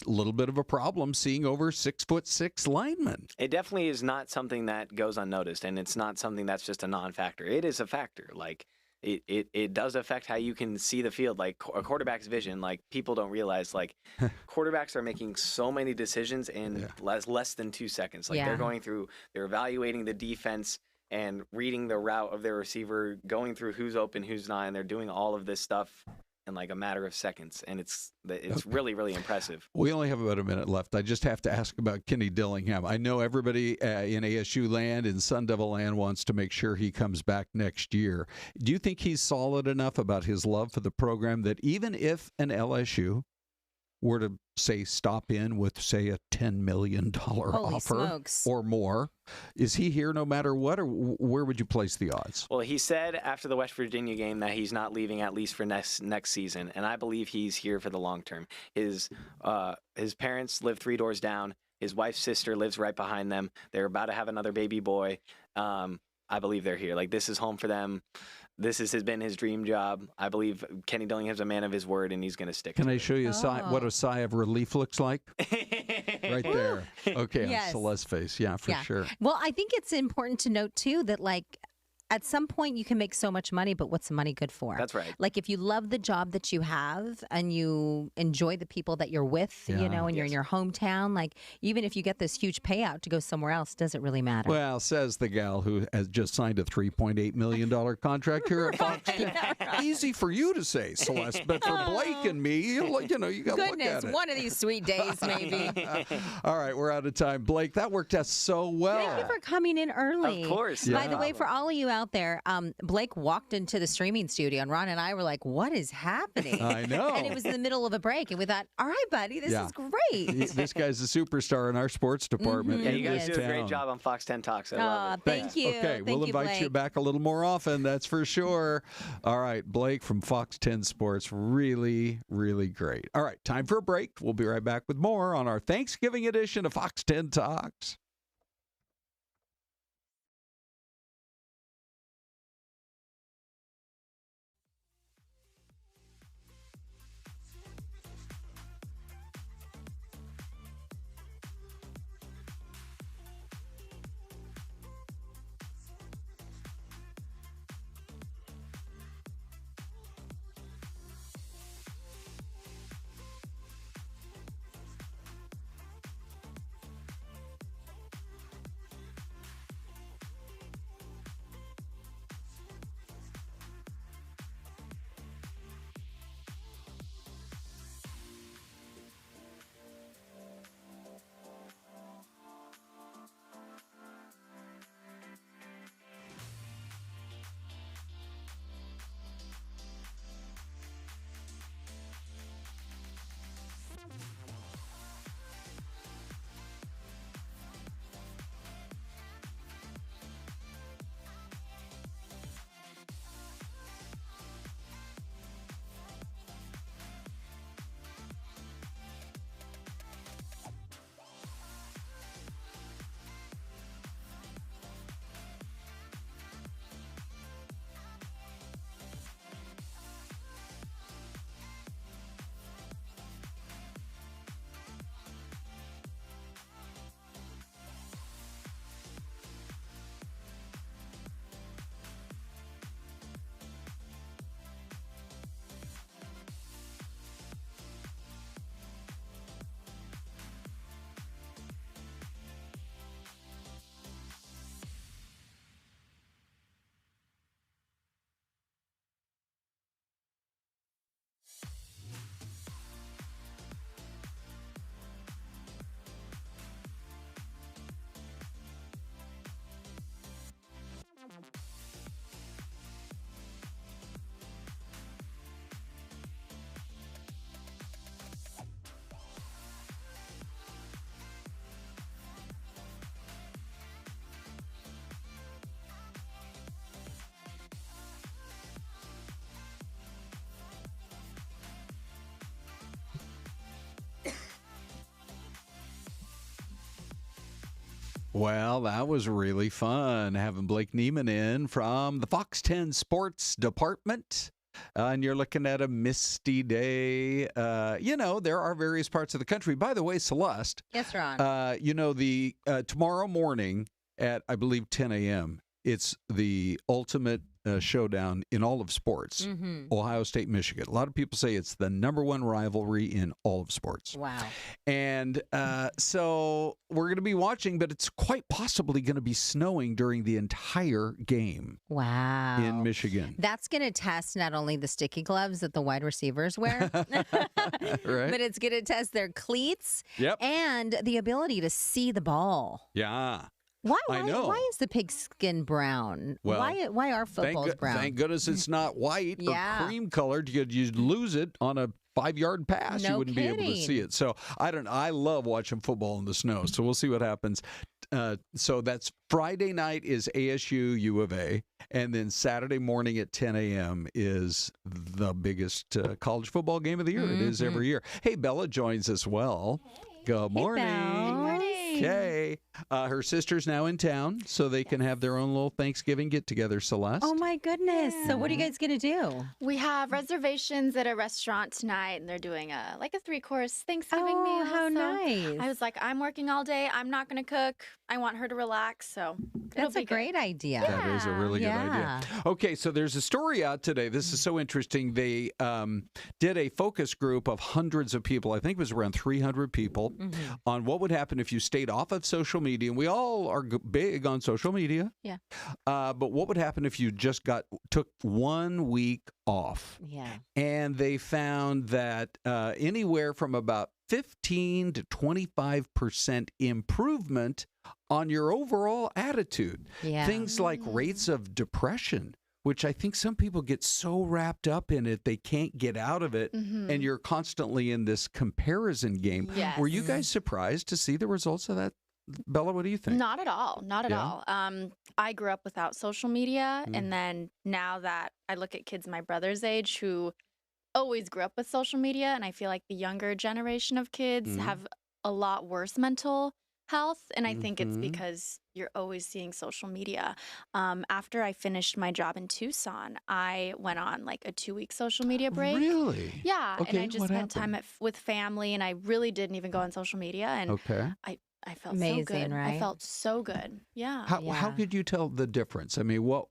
little bit of a problem seeing over 6'6" linemen. It definitely is not something that goes unnoticed, and it's not something that's just a non-factor. It is a factor. Like, it does affect how you can see the field. Like, a quarterback's vision, like, people don't realize, like, quarterbacks are making so many decisions in less than 2 seconds. Like, they're evaluating the defense and reading the route of their receiver, going through who's open, who's not, and they're doing all of this stuff in like a matter of seconds, and it's really, really impressive. We only have about a minute left. I just have to ask about Kenny Dillingham. I know everybody in ASU land and Sun Devil land wants to make sure he comes back next year. Do you think he's solid enough about his love for the program that even if an LSU were to, say, stop in with, say, a $10 million offer or more, is he here no matter what, or where would you place the odds? Well, he said after the West Virginia game that he's not leaving at least for next season, and I believe he's here for the long term. His parents live 3 doors down. His wife's sister lives right behind them. They're about to have another baby boy. I believe they're here. Like, this is home for them. This has been his dream job. I believe Kenny Dillingham's a man of his word, and he's going to stick to it. Can I show you what a sigh of relief looks like? Right there. Okay, Yes. on Celeste's face. Yeah, for sure. Well, I think it's important to note, too, that, like, at some point you can make so much money, but what's the money good for? That's right. Like, if you love the job that you have and you enjoy the people that you're with, and you're in your hometown, like, even if you get this huge payout to go somewhere else, does it really matter? Well, says the gal who has just signed a $3.8 million contract here at Fox. Easy for you to say, Celeste, but for Blake and me, you got to look at Goodness, it. one of these sweet days, maybe. All right, we're out of time. Blake, that worked out so well. Thank you for coming in early. Of course. By the way, for all of you out there, Blake walked into the streaming studio, and Ron and I were like, what is happening? I know. And it was in the middle of a break, and we thought, all right, buddy, this is great. This guy's a superstar in our sports department. Yeah, you guys do a great job on Fox 10 Talks. I love it. Thank you. Okay, we'll invite you back a little more often, that's for sure. All right, Blake from Fox 10 Sports, really, really great. All right, time for a break. We'll be right back with more on our Thanksgiving edition of Fox 10 Talks. Well, that was really fun having Blake Neiman in from the Fox 10 Sports Department. And you're looking at a misty day. There are various parts of the country. By the way, Celeste. Yes, Ron. The tomorrow morning at, I believe, 10 a.m., it's the ultimate showdown in all of sports. Ohio State, Michigan. A lot of people say it's the number one rivalry in all of sports. Wow. And so we're going to be watching, but it's quite possibly going to be snowing during the entire game. Wow. In Michigan. That's going to test not only the sticky gloves that the wide receivers wear, Right. but it's going to test their cleats and the ability to see the ball. Yeah. I know. Why is the pigskin brown? Well, why are footballs brown? Thank goodness it's not white or cream colored. You'd lose it on a 5-yard pass. No You wouldn't kidding. be able to see it. So I love watching football in the snow. So we'll see what happens. So that's Friday night is ASU U of A, and then Saturday morning at 10 a.m. is the biggest college football game of the year. It is every year. Hey, Bella joins us well. Good morning. Good morning. Okay. Her sister's now in town, so they can have their own little Thanksgiving get-together, Celeste. Oh, my goodness. So what are you guys going to do? We have reservations at a restaurant tonight, and they're doing a 3-course Thanksgiving meal. How so nice. I was like, I'm working all day. I'm not going to cook. I want her to relax, so That's a great idea. That is a really good idea. Okay, so there's a story out today. This is so interesting. They did a focus group of hundreds of people. I think it was around 300 people on what would happen if you stayed off of social media. And we all are big on social media. Yeah. But what would happen if you just took 1 week off? Yeah. And they found that anywhere from about 15 to 25% improvement on your overall attitude. Yeah. Things like rates of depression, which I think some people get so wrapped up in it, they can't get out of it. And you're constantly in this comparison game. Yes. Were you guys surprised to see the results of that? Bella, what do you think? Not at all. Not at all. I grew up without social media. And then now that I look at kids my brother's age who always grew up with social media, and I feel like the younger generation of kids have a lot worse mental health. And I think it's because you're always seeing social media. After I finished my job in Tucson, I went on like a 2-week social media break. Really? Yeah. Okay, and I just what spent happened? time with family, and I really didn't even go on social media. And I felt Amazing, so good. right? I felt so good. Yeah. How could you tell the difference? I mean, what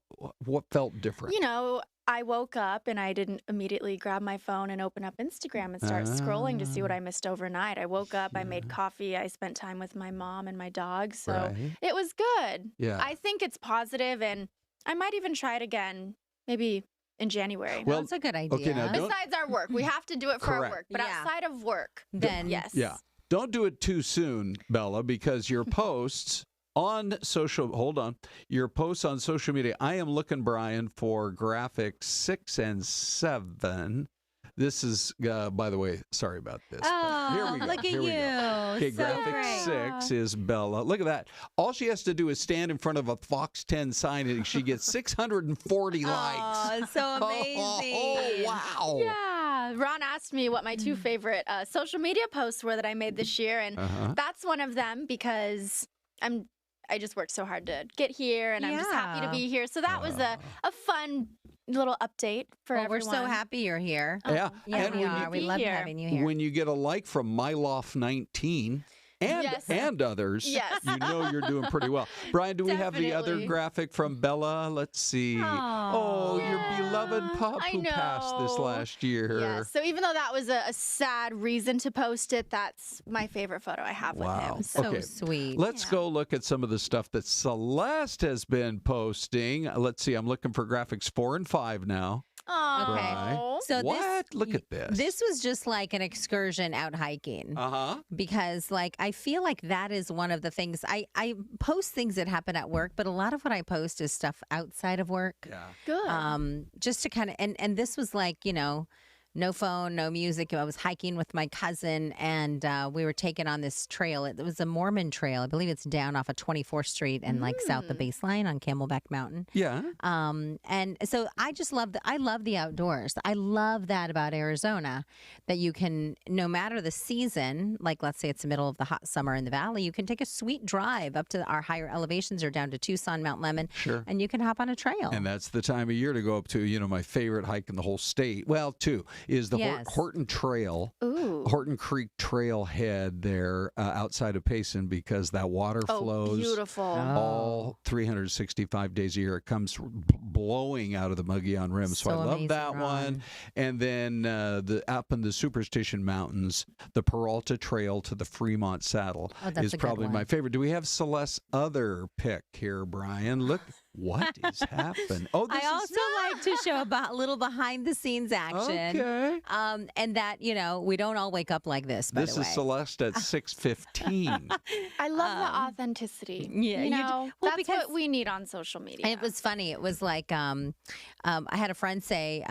felt different? You know, I woke up and I didn't immediately grab my phone and open up Instagram and start scrolling to see what I missed overnight. I woke up, I made coffee, I spent time with my mom and my dog. So it was good. Yeah. I think it's positive, and I might even try it again, maybe in January. Well, that's a good idea. Okay, now Besides our work, we have to do it for our Correct. work. But Yeah. outside of work, Then yes. Yeah. Don't do it too soon, Bella, because your posts on your posts on social media, I am looking, Brian, for graphics 6 and 7. This is, by the way, sorry about this. Oh, here we go. look at Here we you. go. Okay, So graphic great. 6 is Bella. Look at that. All she has to do is stand in front of a Fox 10 sign, and she gets 640 likes. Oh, so amazing. Oh, wow. Yeah. Ron asked me what my 2 favorite social media posts were that I made this year, and that's one of them because I just worked so hard to get here, and I'm just happy to be here. So that was a fun little update for everyone. We're so happy you're here. Yeah. Yeah, And we when are. We love here. having you here. When you get a like from MyLoft19 and others, Yes. you know you're doing pretty well. Brian, do we have the other Definitely. graphic from Bella? Let's see. Oh, your beloved pup I who passed this know. last year. Yeah, so even though that was a sad reason to post it, that's my favorite photo I have with him. So So Okay. sweet. Let's go look at some of the stuff that Celeste has been posting. Let's see. I'm looking for graphics 4 and 5 now. Aw. Right. So What? Look at this. This was just like an excursion out hiking. Because like I feel like that is one of the things I post things that happen at work, but a lot of what I post is stuff outside of work. Yeah. Good. Just to kind of and this was like, No phone, no music. I was hiking with my cousin, and we were taken on this trail. It was a Mormon trail. I believe it's down off of 24th Street and like south of Baseline on Camelback Mountain. Yeah. And so I just I love the outdoors. I love that about Arizona, that you can, no matter the season, like let's say it's the middle of the hot summer in the valley, you can take a sweet drive up to our higher elevations or down to Tucson, Mount Lemon, and you can hop on a trail. And that's the time of year to go up to, my favorite hike in the whole state. Well, two is the Horton Trail, Horton Creek Trailhead there outside of Payson, because that water flows beautiful. All 365 days a year. It comes blowing out of the Mogollon Rim. So I love that one. And then up in the Superstition Mountains, the Peralta Trail to the Fremont Saddle is probably my favorite. Do we have Celeste's other pick here, Brian? Look. What is happening? Oh, I also like to show about a little behind the scenes action. Okay. And that, we don't all wake up like this, by the way. This is Celeste at 6:15. I love the authenticity. Yeah. That's what we need on social media. And it was funny. It was like I had a friend say,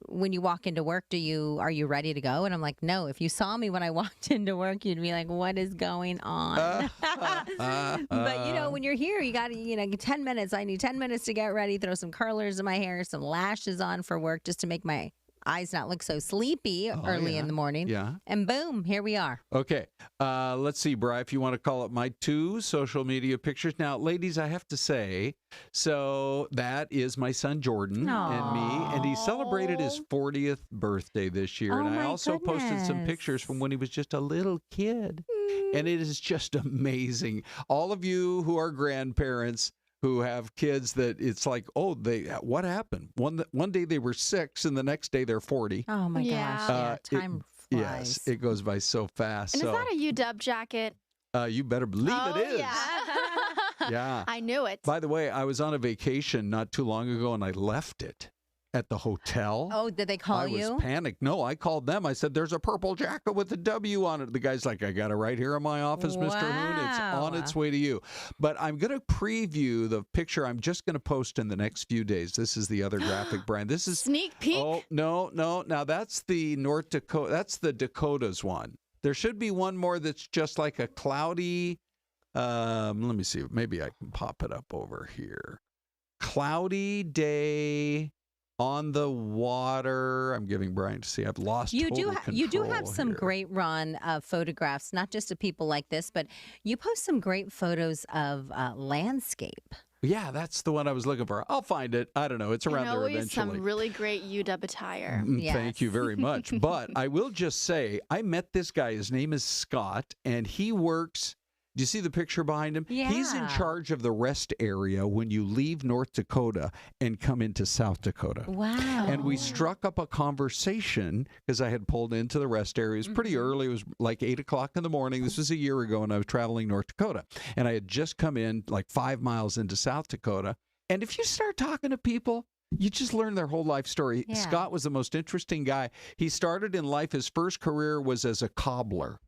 when you walk into work, are you ready to go? And I'm like, no. If you saw me when I walked into work, you'd be like, what is going on? But when you're here, you got to 10 minutes. I need 10 minutes to get ready. Throw some curlers in my hair, some lashes on for work, just to make my eyes not look so sleepy early in the morning. Yeah. And boom, here we are. Okay. Let's see, Bri, if you want to call up my 2 social media pictures. Now, ladies, I have to say, so that is my son Jordan and me, and he celebrated his 40th birthday this year. And I also posted some pictures from when he was just a little kid. And it is just amazing. All of you who are grandparents who have kids that it's like, what happened? One day they were 6 and the next day they're 40. Oh my gosh. Yeah, time flies. Yes, it goes by so fast. And is that a UW jacket? You better believe it is. Yeah. Yeah. I knew it. By the way, I was on a vacation not too long ago and I left it at the hotel. Oh, did they call you? I was panicked. No, I called them. I said, there's a purple jacket with a W on it. The guy's like, I got it right here in my office, Mr. Hoon. It's on its way to you. But I'm going to preview the picture I'm just going to post in the next few days. This is the other graphic, Brian. This is sneak peek. Oh, no. Now that's the North Dakota. That's the Dakotas one. There should be one more that's just like a cloudy. Let me see. Maybe I can pop it up over here. Cloudy day on the water. I'm giving Brian to see. I've lost you total you do have control some here. great photographs, not just of people like this, but you post some great photos of landscape. Yeah, that's the one I was looking for. I'll find it. I don't know. It's around there eventually. Some really great UW attire. Yes. Thank you very much. But I will just say, I met this guy. His name is Scott, and he works. Do you see the picture behind him? Yeah. He's in charge of the rest area when you leave North Dakota and come into South Dakota. Wow. And we struck up a conversation because I had pulled into the rest area. It was pretty early. It was like 8 o'clock in the morning. This was a year ago, and I was traveling North Dakota. And I had just come in like 5 miles into South Dakota. And if you start talking to people, you just learn their whole life story. Yeah. Scott was the most interesting guy. He started in life. His first career was as a cobbler.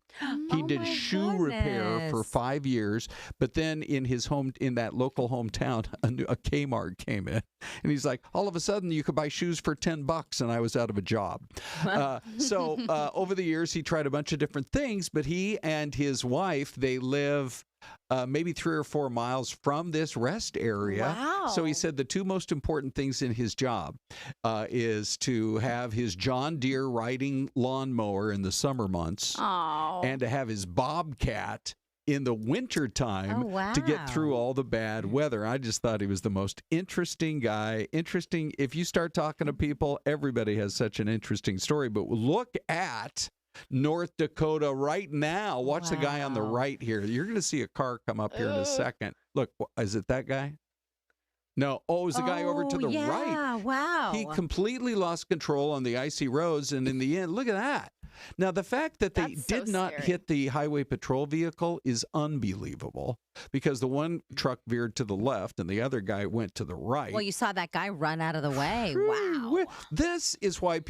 He did shoe repair for 5 years, but then in that local hometown, a Kmart came in, and he's like, all of a sudden you could buy shoes for $10, and I was out of a job. So over the years, he tried a bunch of different things, but he and his wife, they live maybe 3 or 4 miles from this rest area. Wow. So he said the 2 most important things in his job is to have his John Deere riding lawnmower in the summer months. Oh. And to have his Bobcat in the winter time to get through all the bad weather. I just thought he was the most interesting guy. Interesting. If you start talking to people, everybody has such an interesting story. But look at North Dakota right now. Watch the guy on the right here. You're going to see a car come up here in a second. Look, is it that guy? No. Oh, it's the guy over to the right. Yeah, wow. He completely lost control on the icy roads, and in the end, look at that. Now, the fact that they did not hit the highway patrol vehicle is unbelievable because the one truck veered to the left and the other guy went to the right. Well, you saw that guy run out of the way. Wow. This is why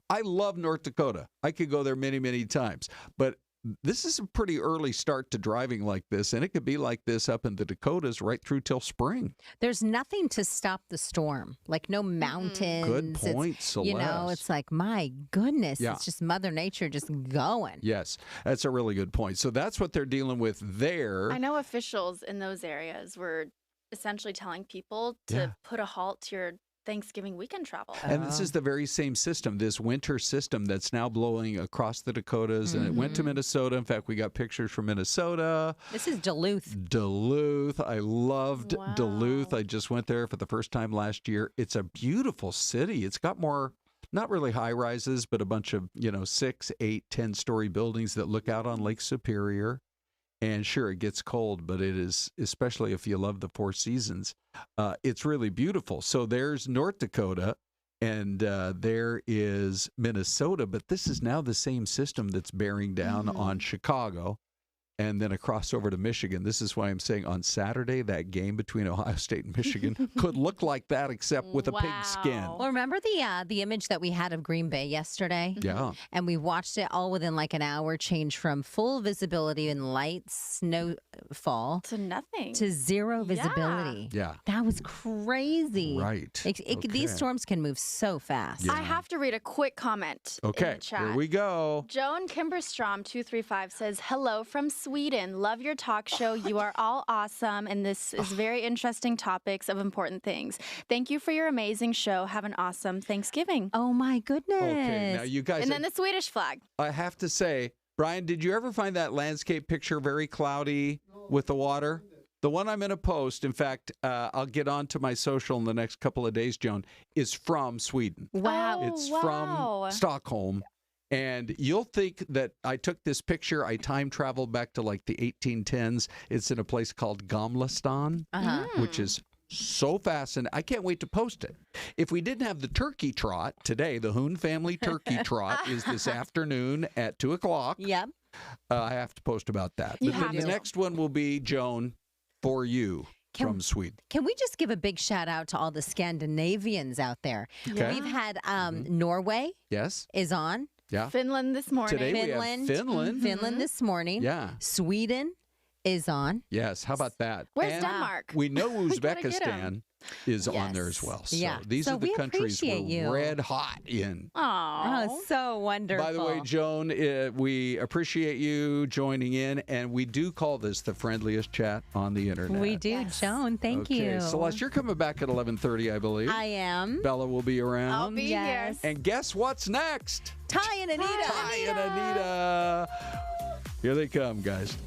I love North Dakota. I could go there many, many times. But this is a pretty early start to driving like this, and it could be like this up in the Dakotas right through till spring. There's nothing to stop the storm, like no mountains. Good point, Celeste. You know, it's like, my goodness, Yeah. it's just Mother Nature just going. Yes, that's a really good point. So that's what they're dealing with there. I know officials in those areas were essentially telling people to put a halt to your Thanksgiving weekend travel. And this is the very same system, this winter system that's now blowing across the Dakotas, and it went to Minnesota. In fact, we got pictures from Minnesota. This is Duluth. Duluth. I loved Duluth. I just went there for the first time last year. It's a beautiful city. It's got more, not really high rises, but a bunch of, 6, 8, 10-story buildings that look out on Lake Superior. And sure, it gets cold, but it is, especially if you love the Four Seasons, it's really beautiful. So there's North Dakota, and there is Minnesota, but this is now the same system that's bearing down on Chicago and then across over to Michigan. This is why I'm saying on Saturday, that game between Ohio State and Michigan could look like that, except with a pig skin. Well, remember the image that we had of Green Bay yesterday? Yeah. And we watched it all within like an hour change from full visibility and light snowfall to nothing. to zero visibility. Yeah. That was crazy. Right. These storms can move so fast. Yeah. I have to read a quick comment in the chat. Here we go. Joan Kimberstrom 235 says, "Hello from Sweden. Love your talk show. You are all awesome, and this is very interesting topics of important things. Thank you for your amazing show. Have an awesome Thanksgiving." Oh my goodness. Okay, now you guys, And then the Swedish flag. I have to say, Brian, did you ever find that landscape picture very cloudy with the water? The one I'm going to post, in fact, I'll get onto my social in the next couple of days, Joan, is from Sweden. Wow. It's from Stockholm. And you'll think that I took this picture, I time traveled back to like the 1810s. It's in a place called Gamlastan, which is so fascinating. I can't wait to post it. If we didn't have the turkey trot today, the Hoon family turkey trot is this afternoon at 2 o'clock. Yep. I have to post about that. But then the next one will be, Joan, for you. From Sweden. Can we just give a big shout out to all the Scandinavians out there? Okay. We've had Norway is on. Yeah. Finland this morning. Today we have Finland. Finland this morning. Yeah. Sweden is on. Yes. How about that? Where's And Denmark? We know We gotta get 'em. Uzbekistan is on there as well. So Yeah. these So are the we countries appreciate we're you. red hot in. Oh, so wonderful. By the way, Joan, we appreciate you joining in, and we do call this the friendliest chat on the internet. We do, Joan. Thank you. Celeste, you're coming back at 11:30, I believe. I am. Bella will be around. I'll be here. And guess what's next? Ty and Anita. Ty and Anita. Here they come, guys.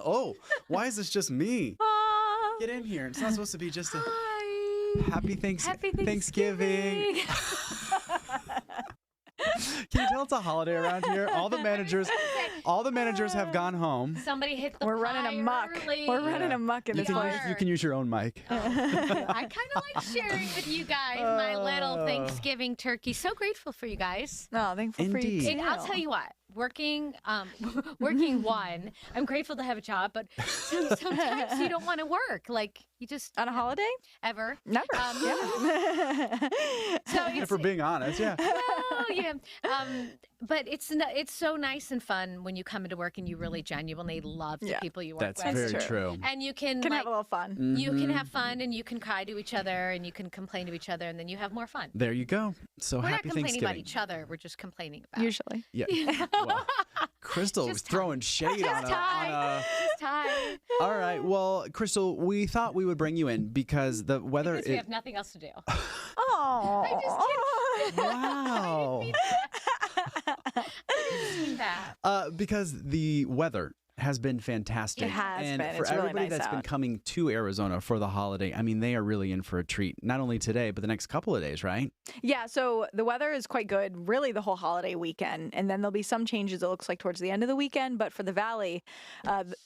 Oh, why is this just me? Get in here. It's not supposed to be just a happy Thanksgiving. Can you tell it's a holiday around here? All the managers have gone home. Somebody hit the We're running amok. early. We're running amok in this place. You can use your own mic. I kind of like sharing with you guys my little Thanksgiving turkey. So grateful for you guys. Oh, thankful for you too. And I'll tell you what, working one, I'm grateful to have a job, but sometimes you don't want to work. Like you just on a holiday? Ever. Never. So if we're being honest, yeah. Oh, yeah. But it's so nice and fun when you come into work and you really genuinely love the people you work with. That's very true. And you can have a little fun. You can have fun and you can cry to each other and you can complain to each other and then you have more fun. There you go. So we're happy not complaining Thanksgiving. about each other. We're just complaining about usually. Yeah. Well, Crystal was throwing shade on a. Just time. All right. Well, Crystal, we thought we would bring you in because the weather. Because we have nothing else to do. Oh. I just kidding. Wow. I didn't mean that. Because the weather has been fantastic. It has and been. for It's everybody really nice that's been out. coming to Arizona for the holiday, I mean, they are really in for a treat. Not only today, but the next couple of days, right? Yeah, so the weather is quite good, really the whole holiday weekend. And then there'll be some changes, it looks like, towards the end of the weekend. But for the Valley,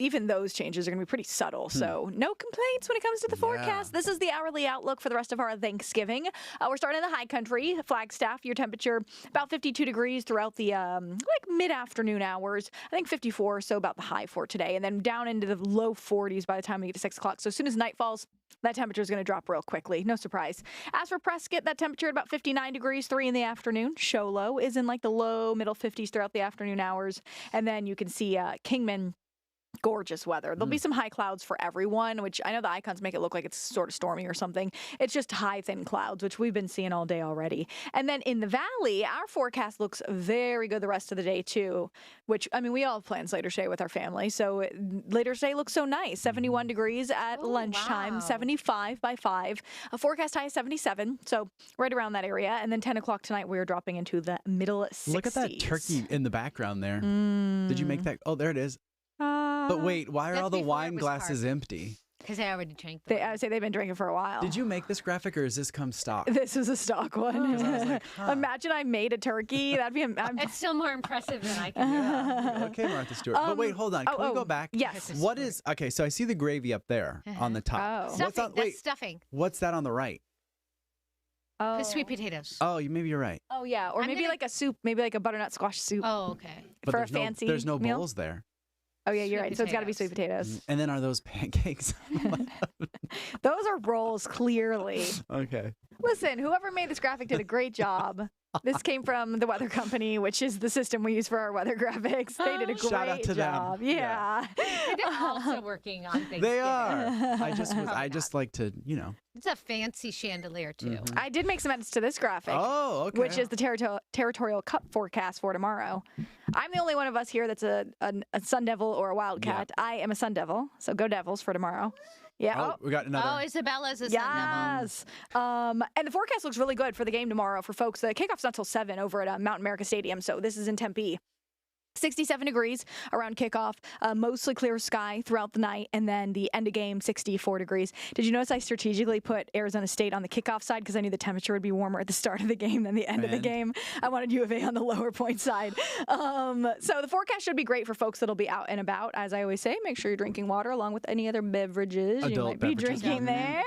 even those changes are going to be pretty subtle. So no complaints when it comes to the forecast. This is the hourly outlook for the rest of our Thanksgiving. We're starting in the high country, Flagstaff, your temperature about 52 degrees throughout the mid-afternoon hours. I think 54, so about the high for today. And then down into the low 40s by the time we get to 6 o'clock. So as soon as night falls, that temperature is going to drop real quickly. No surprise. As for Prescott, that temperature at about 59 degrees, 3 in the afternoon. Show low is in like the low, middle 50s throughout the afternoon hours. And then you can see Kingman. Gorgeous weather. There'll be some high clouds for everyone, which I know the icons make it look like it's sort of stormy or something. It's just high, thin clouds, which we've been seeing all day already. And then in the Valley, our forecast looks very good the rest of the day, too, which, I mean, we all have plans later today with our family. So later today looks so nice. 71 degrees at lunchtime, 75 by 5. A forecast high of 77, so right around that area. And then 10 o'clock tonight, we're dropping into the middle 60s. Look at that turkey in the background there. Did you make that? Oh, there it is. But wait, why are all the wine glasses empty? Because I already drank them. I would say they've been drinking for a while. Did you make this graphic, or is this come stock? This is a stock one. I was like, Imagine I made a turkey. That'd be. It's still more impressive than I can do. Okay, Martha Stewart. But wait, hold on. Can we go back? Yes. What is? Okay, so I see the gravy up there on the top. Oh. Stuffing. That's stuffing. What's that on the right? Oh. The sweet potatoes. Oh, maybe you're right. Oh yeah, or maybe like a soup, maybe like a butternut squash soup. Oh, okay. But for a fancy there's no meal? bowls there. Oh yeah, you're right. So it's got to be sweet potatoes. And then are those pancakes? Those are rolls, clearly. Okay. Listen, whoever made this graphic did a great job. This came from the Weather Company, which is the system we use for our weather graphics. They did a great Shout out to job. them. Yeah. They're also working on Thanksgiving. They are. I just like to, It's a fancy chandelier, too. I did make some edits to this graphic. Oh, okay. Which is the territorial cup forecast for tomorrow. I'm the only one of us here that's a Sun Devil or a Wildcat. Yeah. I am a Sun Devil, so go Devils for tomorrow. Yeah. Oh, we got another. Oh, Isabella's a Sun Devil. Yes. And the forecast looks really good for the game tomorrow for folks. The kickoff's not till 7 over at Mountain America Stadium, so this is in Tempe. 67 degrees around kickoff, mostly clear sky throughout the night, and then the end of game, 64 degrees. Did you notice I strategically put Arizona State on the kickoff side because I knew the temperature would be warmer at the start of the game than the end of the game? I wanted U of A on the lower point side. So the forecast should be great for folks that'll be out and about. As I always say, make sure you're drinking water along with any other beverages you might be drinking there.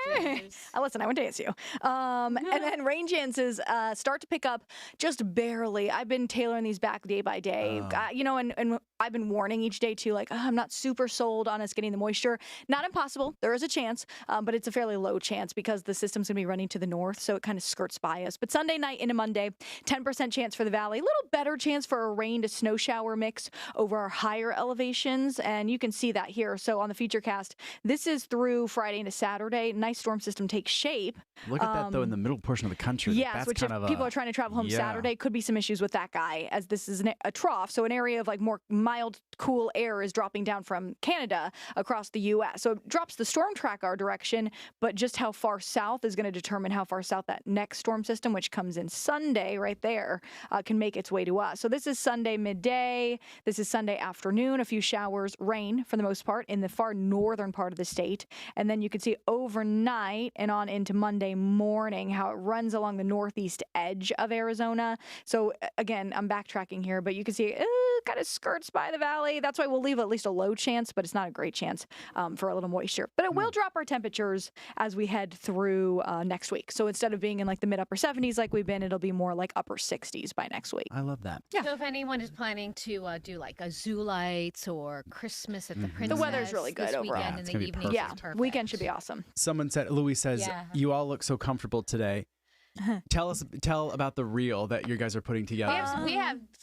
Listen, I went to ASU. And then rain chances start to pick up just barely. I've been tailoring these back day by day. And I've been warning each day too, like, I'm not super sold on us getting the moisture. Not impossible. There is a chance, but it's a fairly low chance because the system's going to be running to the north, so it kind of skirts by us. But Sunday night into Monday, 10% chance for the Valley. A little better chance for a rain to snow shower mix over our higher elevations, and you can see that here. So on the Futurecast, this is through Friday into Saturday. Nice storm system takes shape. Look at that, though, in the middle portion of the country. Yes, which if people are trying to travel home Saturday, could be some issues with that guy, as this is a trough, so an area area of like more mild, cool air is dropping down from Canada across the U.S. So it drops the storm track our direction, but just how far south is going to determine how far south that next storm system, which comes in Sunday right there, can make its way to us. So this is Sunday midday. This is Sunday afternoon. A few showers, rain for the most part in the far northern part of the state. And then you can see overnight and on into Monday morning how it runs along the northeast edge of Arizona. So again, I'm backtracking here, but you can see kind of skirts by the valley. That's why we'll leave at least a low chance, but it's not a great chance for a little moisture. But it will drop our temperatures as we head through next week. So instead of being in like the mid-upper 70s like we've been, it'll be more like upper 60s by next week. I love that. Yeah. So if anyone is planning to do like a zoo lights or Christmas at the Princess, the weather's really good this overall. weekend in the evening. Yeah, weekend should be awesome. Someone said, Louis says, you all look so comfortable today. Tell about the reel that you guys are putting together.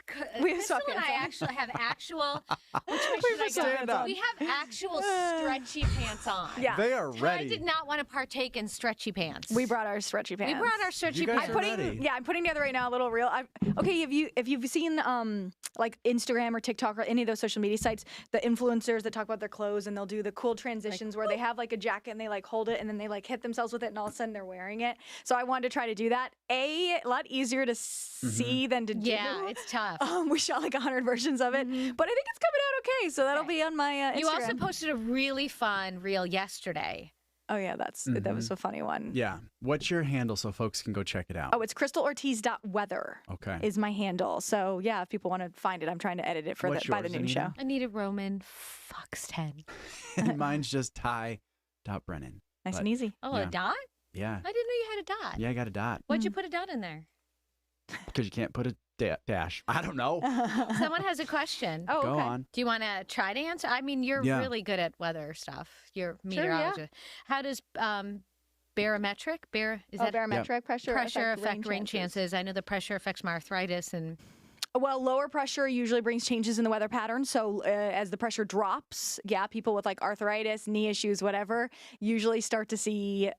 Crystal and I actually have actual. Which way should I go? We have actual stretchy pants on. Yeah, they are ready. I did not want to partake in stretchy pants. We brought our stretchy pants. I'm putting together right now a little reel. If you've seen like Instagram or TikTok or any of those social media sites, the influencers that talk about their clothes and they'll do the cool transitions where they have like a jacket and they like hold it and then they like hit themselves with it and all of a sudden they're wearing it. So I wanted to try to do that. A lot easier to see than to do. Yeah, it's tough. We shot like 100 versions of it, but I think it's coming out okay. So that'll be on my Instagram. You also posted a really fun reel yesterday. Oh yeah, that was a funny one. Yeah. What's your handle so folks can go check it out? Oh, it's crystalortiz.weather. Okay. Is my handle. So yeah, if people want to find it, I'm trying to edit it for by the noon show. Anita Roman, Fox 10. And mine's just Ty.Brennan. Nice and easy. Oh, a dot? Yeah. I didn't know you had a dot. Yeah, I got a dot. Why'd you put a dot in there? Because you can't put a dash. I don't know. Someone has a question. Oh, Go okay. on. Do you want to try to answer? I mean, you're really good at weather stuff. You're meteorologist. Yeah. How does barometric pressure affect rain chances? I know the pressure affects my arthritis and. Well, lower pressure usually brings changes in the weather pattern. So as the pressure drops, people with like arthritis, knee issues, whatever, usually start to see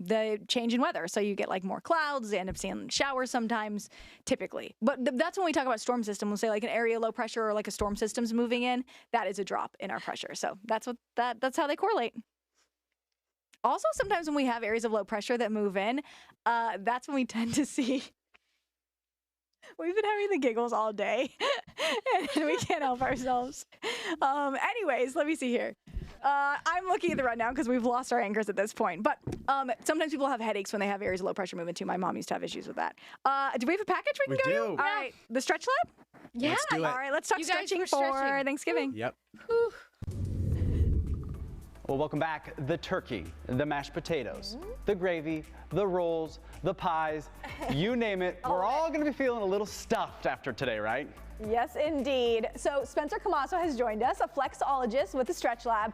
the change in weather. So you get like more clouds, you end up seeing showers sometimes, typically. But that's when we talk about storm system. We'll say like an area low pressure or like a storm system's moving in. That is a drop in our pressure. So that's how they correlate. Also, sometimes when we have areas of low pressure that move in, that's when we tend to see. We've been having the giggles all day, and we can't help ourselves. Anyways, let me see here. I'm looking at the rundown because we've lost our anchors at this point. But sometimes people have headaches when they have areas of low pressure movement too. My mom used to have issues with that. Do we have a package we can go to? All right. The stretch lab? Yeah. Let's do it. All right. Let's talk stretching for Thanksgiving. Yep. Whew. Well, welcome back. The turkey, the mashed potatoes, the gravy, the rolls, the pies, you name it. We're all going to be feeling a little stuffed after today, right? Yes, indeed. So Spencer Camasso has joined us, a flexologist with the Stretch Lab,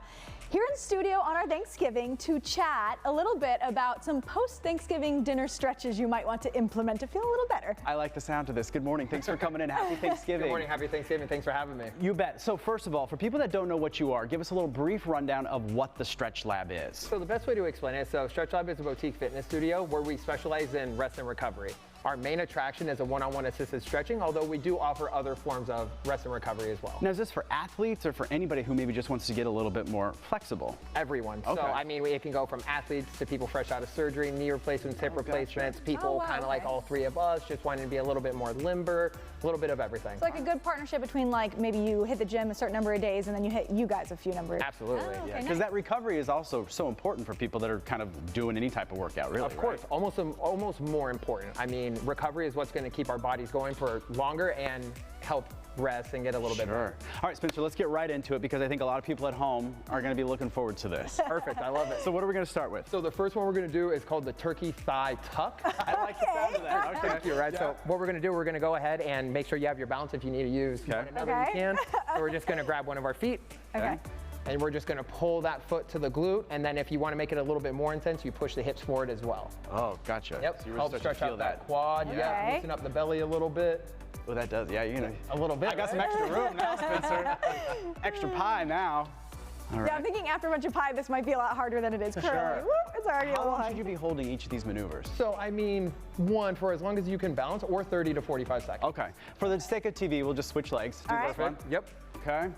here in the studio on our Thanksgiving to chat a little bit about some post-Thanksgiving dinner stretches you might want to implement to feel a little better. I like the sound of this. Good morning. Thanks for coming in. Happy Thanksgiving. Good morning. Happy Thanksgiving. Thanks for having me. You bet. So first of all, for people that don't know what you are, give us a little brief rundown of what the Stretch Lab is. So the best way to explain it, Stretch Lab is a boutique fitness studio where we specialize in rest and recovery. Our main attraction is a one-on-one assisted stretching, although we do offer other forms of rest and recovery as well. Now, is this for athletes or for anybody who maybe just wants to get a little bit more flexible? Everyone. Okay. So, I mean, it can go from athletes to people fresh out of surgery, knee replacements, hip replacements, people kind of like all three of us, just wanting to be a little bit more limber, a little bit of everything. It's like a good partnership between like maybe you hit the gym a certain number of days and then you hit you guys a few number of days. Absolutely. Yeah, because that recovery is also so important for people that are kind of doing any type of workout, really. Of course, right? almost more important. I mean, recovery is what's going to keep our bodies going for longer and help rest and get a little bit better. All right, Spencer, let's get right into it because I think a lot of people at home are going to be looking forward to this. Perfect, I love it. So what are we going to start with? So the first one we're going to do is called the turkey thigh tuck. I like the sound of that. Okay. Thank you, right? Yeah. So what we're going to do, we're going to go ahead and make sure you have your balance if you need to use one another, you can. So we're just going to grab one of our feet. Okay. And we're just going to pull that foot to the glute, and then if you want to make it a little bit more intense, you push the hips forward as well. Oh, gotcha. Yep. So you help stretch out that quad. Okay. Yeah. Loosen up the belly a little bit. Well, that does. Yeah, you know. A little bit. I got some extra room now, Spencer. Extra pie now. All right. Yeah, I'm thinking after a bunch of pie, this might be a lot harder than it is currently. Sure. Woo, it's already a How little long hard. should you be holding each of these maneuvers? So, I mean, one for as long as you can balance, or 30 to 45 seconds. Okay. For the sake of TV, we'll just switch legs. All right. Perfect. Yep. Okay.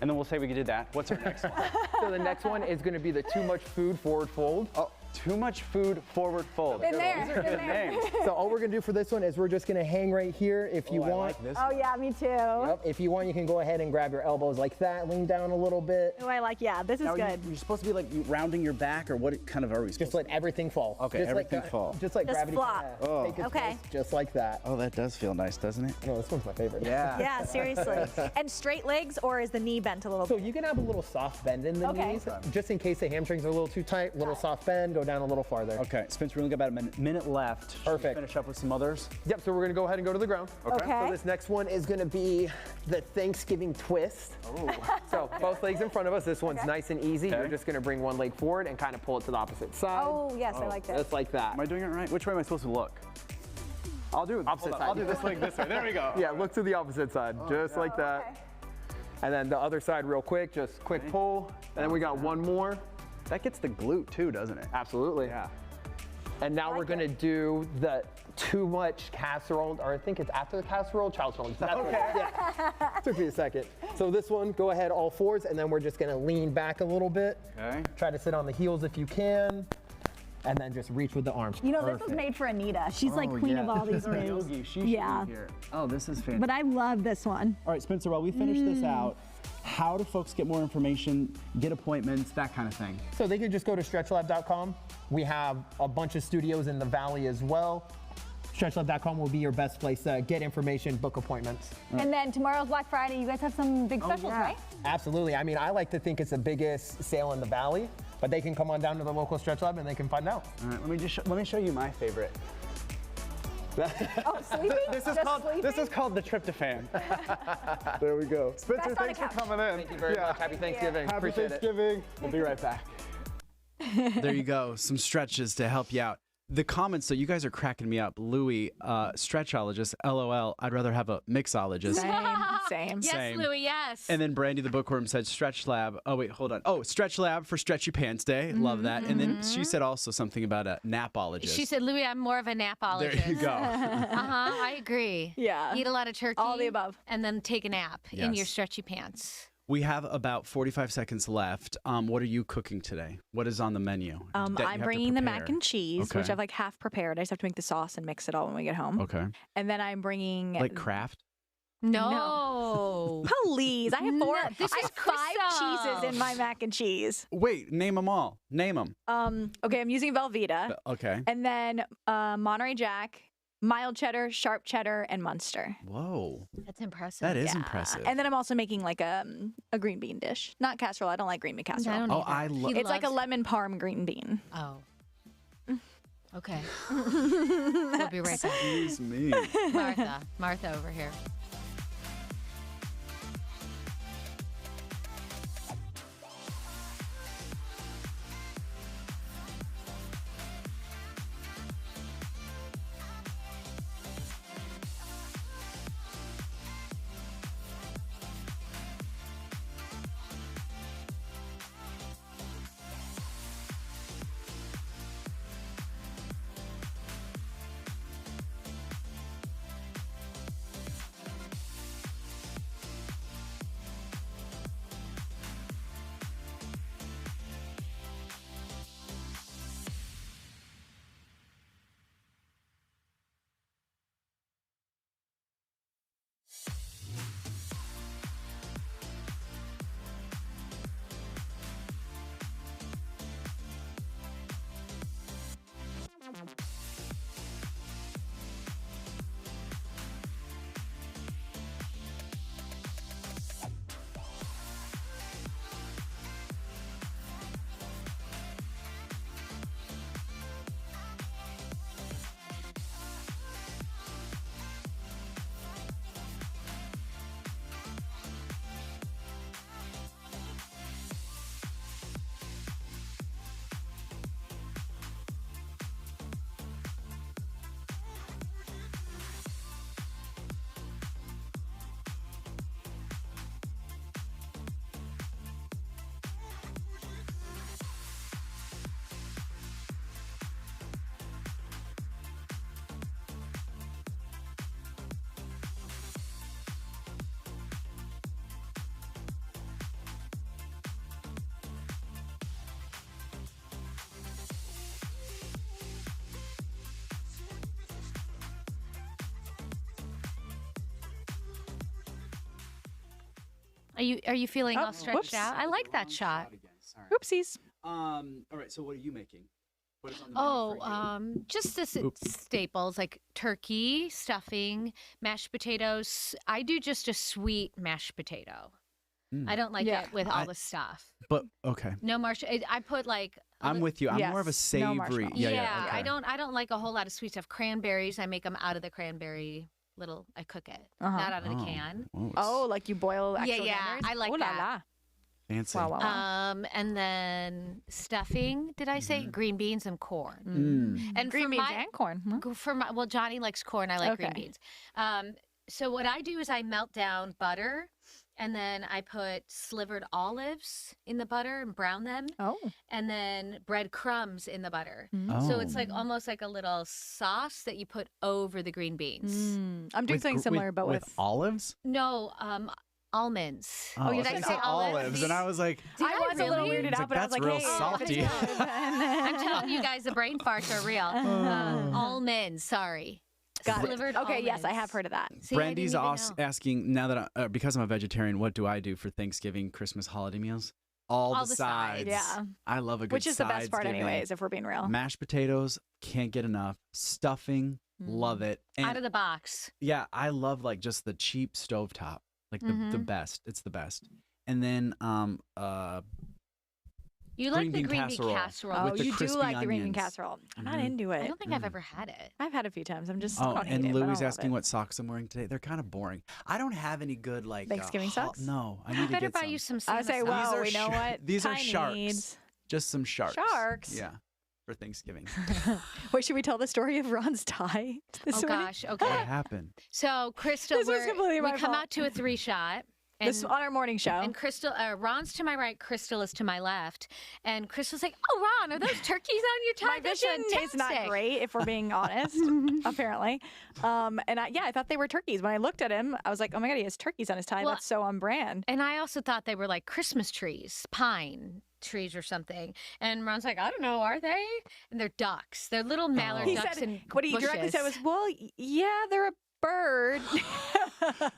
And then we'll say we did that. What's our next one? So the next one is going to be the too much food forward fold. Oh, too much food forward fold. Been there. So all we're going to do for this one is we're just going to hang right here if you want. I like this. Oh, yeah, me too. Yep. If you want, you can go ahead and grab your elbows like that, lean down a little bit. Oh, I like, yeah, this is Now, good. you're supposed to be like rounding your back, or what kind of are we supposed Just let everything fall. Okay, just everything like, fall. Just like Just gravity. flop. Oh. Take its Okay. place, just like that. Oh, that does feel nice, doesn't it? No, this one's my favorite. Yeah. Yeah, seriously. And straight legs, or is the knee bent a little So bit? you can have a little soft bend in the Okay. knees, just in case the hamstrings are a little too tight. Little soft bend, go down a little farther. Okay, Spencer, we only got about a minute left. Should we Perfect. finish up with some others? Yep, so we're gonna go ahead and go to the ground. Okay. So this next one is gonna be the Thanksgiving twist. Oh. So both legs in front of us. This one's nice and easy. Okay. You're just gonna bring one leg forward and kind of pull it to the opposite side. Oh, yes, I like that. Just like that. Am I doing it right? Which way am I supposed to look? I'll do it. Opposite hold on, side. I'll do this leg this way. There we go. Yeah, look to the opposite side, just like that. Okay. And then the other side real quick, just quick pull. And then we got one more. That gets the glute too, doesn't it? Absolutely. Yeah. And now we're gonna do the too much casserole, or I think it's after the casserole, child's pose. That's okay. Yeah. Took me a second. So this one, go ahead all fours, and then we're just gonna lean back a little bit. Okay. Try to sit on the heels if you can, and then just reach with the arms. You know, this was made for Anita. She's like queen of all these moves. Yogi, she should Yeah. be here. Oh, this is fantastic. But I love this one. All right, Spencer, while we finish this out, how do folks get more information, get appointments, that kind of thing? So they can just go to stretchlab.com. We have a bunch of studios in the Valley as well. Stretchlab.com will be your best place to get information, book appointments. And then tomorrow's Black Friday. You guys have some big specials, right? Absolutely. I mean, I like to think it's the biggest sale in the Valley, but they can come on down to the local Stretch Lab and they can find out. All right, let me show you my favorite. Oh, sleeping? This is called the tryptophan. There we go. Spencer, Best on thanks the for couch. coming in. Thank you very much. Happy Thanksgiving. Happy Appreciate Thanksgiving. We'll be right back. There you go. Some stretches to help you out. The comments, so you guys are cracking me up. Louis, stretchologist, LOL. I'd rather have a mixologist. Same. Yes, Same. Louie, yes. And then Brandy the bookworm said Stretch Lab. Oh, wait, hold on. Oh, Stretch Lab for Stretchy Pants Day. Love that. And then she said also something about a napologist. She said, Louie, I'm more of a napologist. There you go. I agree. Yeah. Eat a lot of turkey. All the above. And then take a nap in your Yes. stretchy pants. We have about 45 seconds left. What are you cooking today? What is on the menu? that you have I'm to bringing the prepare? mac and cheese, which Okay. I've like half prepared. I just have to make the sauce and mix it all when we get home. Okay. And then I'm bringing Like Kraft? No. Please, I have four. No, this I is have 5 cheeses Crystal. in my mac and cheese. Wait, name them all. Name them. Okay, I'm using Velveeta, Okay. and then Monterey Jack, mild cheddar, sharp cheddar, and Munster. Whoa. That's impressive. That is Yeah. impressive. And then I'm also making like a green bean dish, not casserole. I don't like green bean casserole. I don't Oh, either. I love. He It's like a loves- lemon parm green bean. Oh. Okay. We'll be right back. Excuse me. Martha over here. Are you feeling all stretched out? I like that shot. Oopsies. All right. So what are you making? What is on the menu for you? Just the staples like turkey, stuffing, mashed potatoes. I do just a sweet mashed potato. I don't like it with all the stuff. But okay. No marshmallow. I put like. I'm with you. I'm more of a savory. No okay. I don't like a whole lot of sweet stuff. Cranberries. I make them out of the cranberry. I cook it, not out of the can. Oh, like you boil actual Yeah, cranberries? I like Ooh, that. La, la. Fancy. Wow. And then stuffing. Did I say green beans and corn? And green beans and corn. Well, Johnny likes corn. I like green beans. So what I do is I melt down butter, and then I put slivered olives in the butter and brown them. And then breadcrumbs in the butter. So it's like almost like a little sauce that you put over the green beans. I'm doing something similar, but with olives. No, almonds. Oh, did I say olives? And I was like, I was a little weirded out, but I was like, real hey, salty. I'm telling you guys, the brain farts are real. Almonds, sorry. Got it. Slivered Okay, yes, I almonds. have heard of that. See, Brandy's I didn't even know. asking now that because I'm a vegetarian, what do I do for Thanksgiving, Christmas, holiday meals? All the sides. Yeah. I love a good Which is the best part sides-giving. anyways, if we're being real. Mashed potatoes, can't get enough. Stuffing, love it. And Out of the box. yeah, I love like just the cheap stovetop. Like the best. It's the best. And then You like the green bean casserole. casserole. with the You do crispy like the green bean onions. casserole. I'm not into it. I don't think I've ever had it. I've had it a few times. I'm just Oh, I don't and hate it, but I Louie's don't love asking it. what socks I'm wearing today. They're kind of boring. I don't have any good like Thanksgiving socks? No, I I need to better get buy some. you some I would Santa say, socks. well, These are we know what These are Ty sharks. needs. Just some sharks. Sharks. Yeah, for Thanksgiving. Wait, should we tell the story of Ron's tie? Oh gosh, okay. What happened? So Crystal, This was completely we my come fault. out to a 3-shot. And, This on our morning show. And Crystal, Ron's to my right, Crystal is to my left, and Crystal's like, "Oh, Ron, are those turkeys on your tie? My That's vision is not fantastic." great, if we're being honest, apparently. And I thought they were turkeys. When I looked at him, I was like, oh my God, he has turkeys on his tie. Well, That's so on brand. And I also thought they were like Christmas trees, pine trees or something. And Ron's like, I don't know, are they? And they're ducks. They're little mallard He ducks said, in what he directly bushes. said was, well, yeah, they're a bird.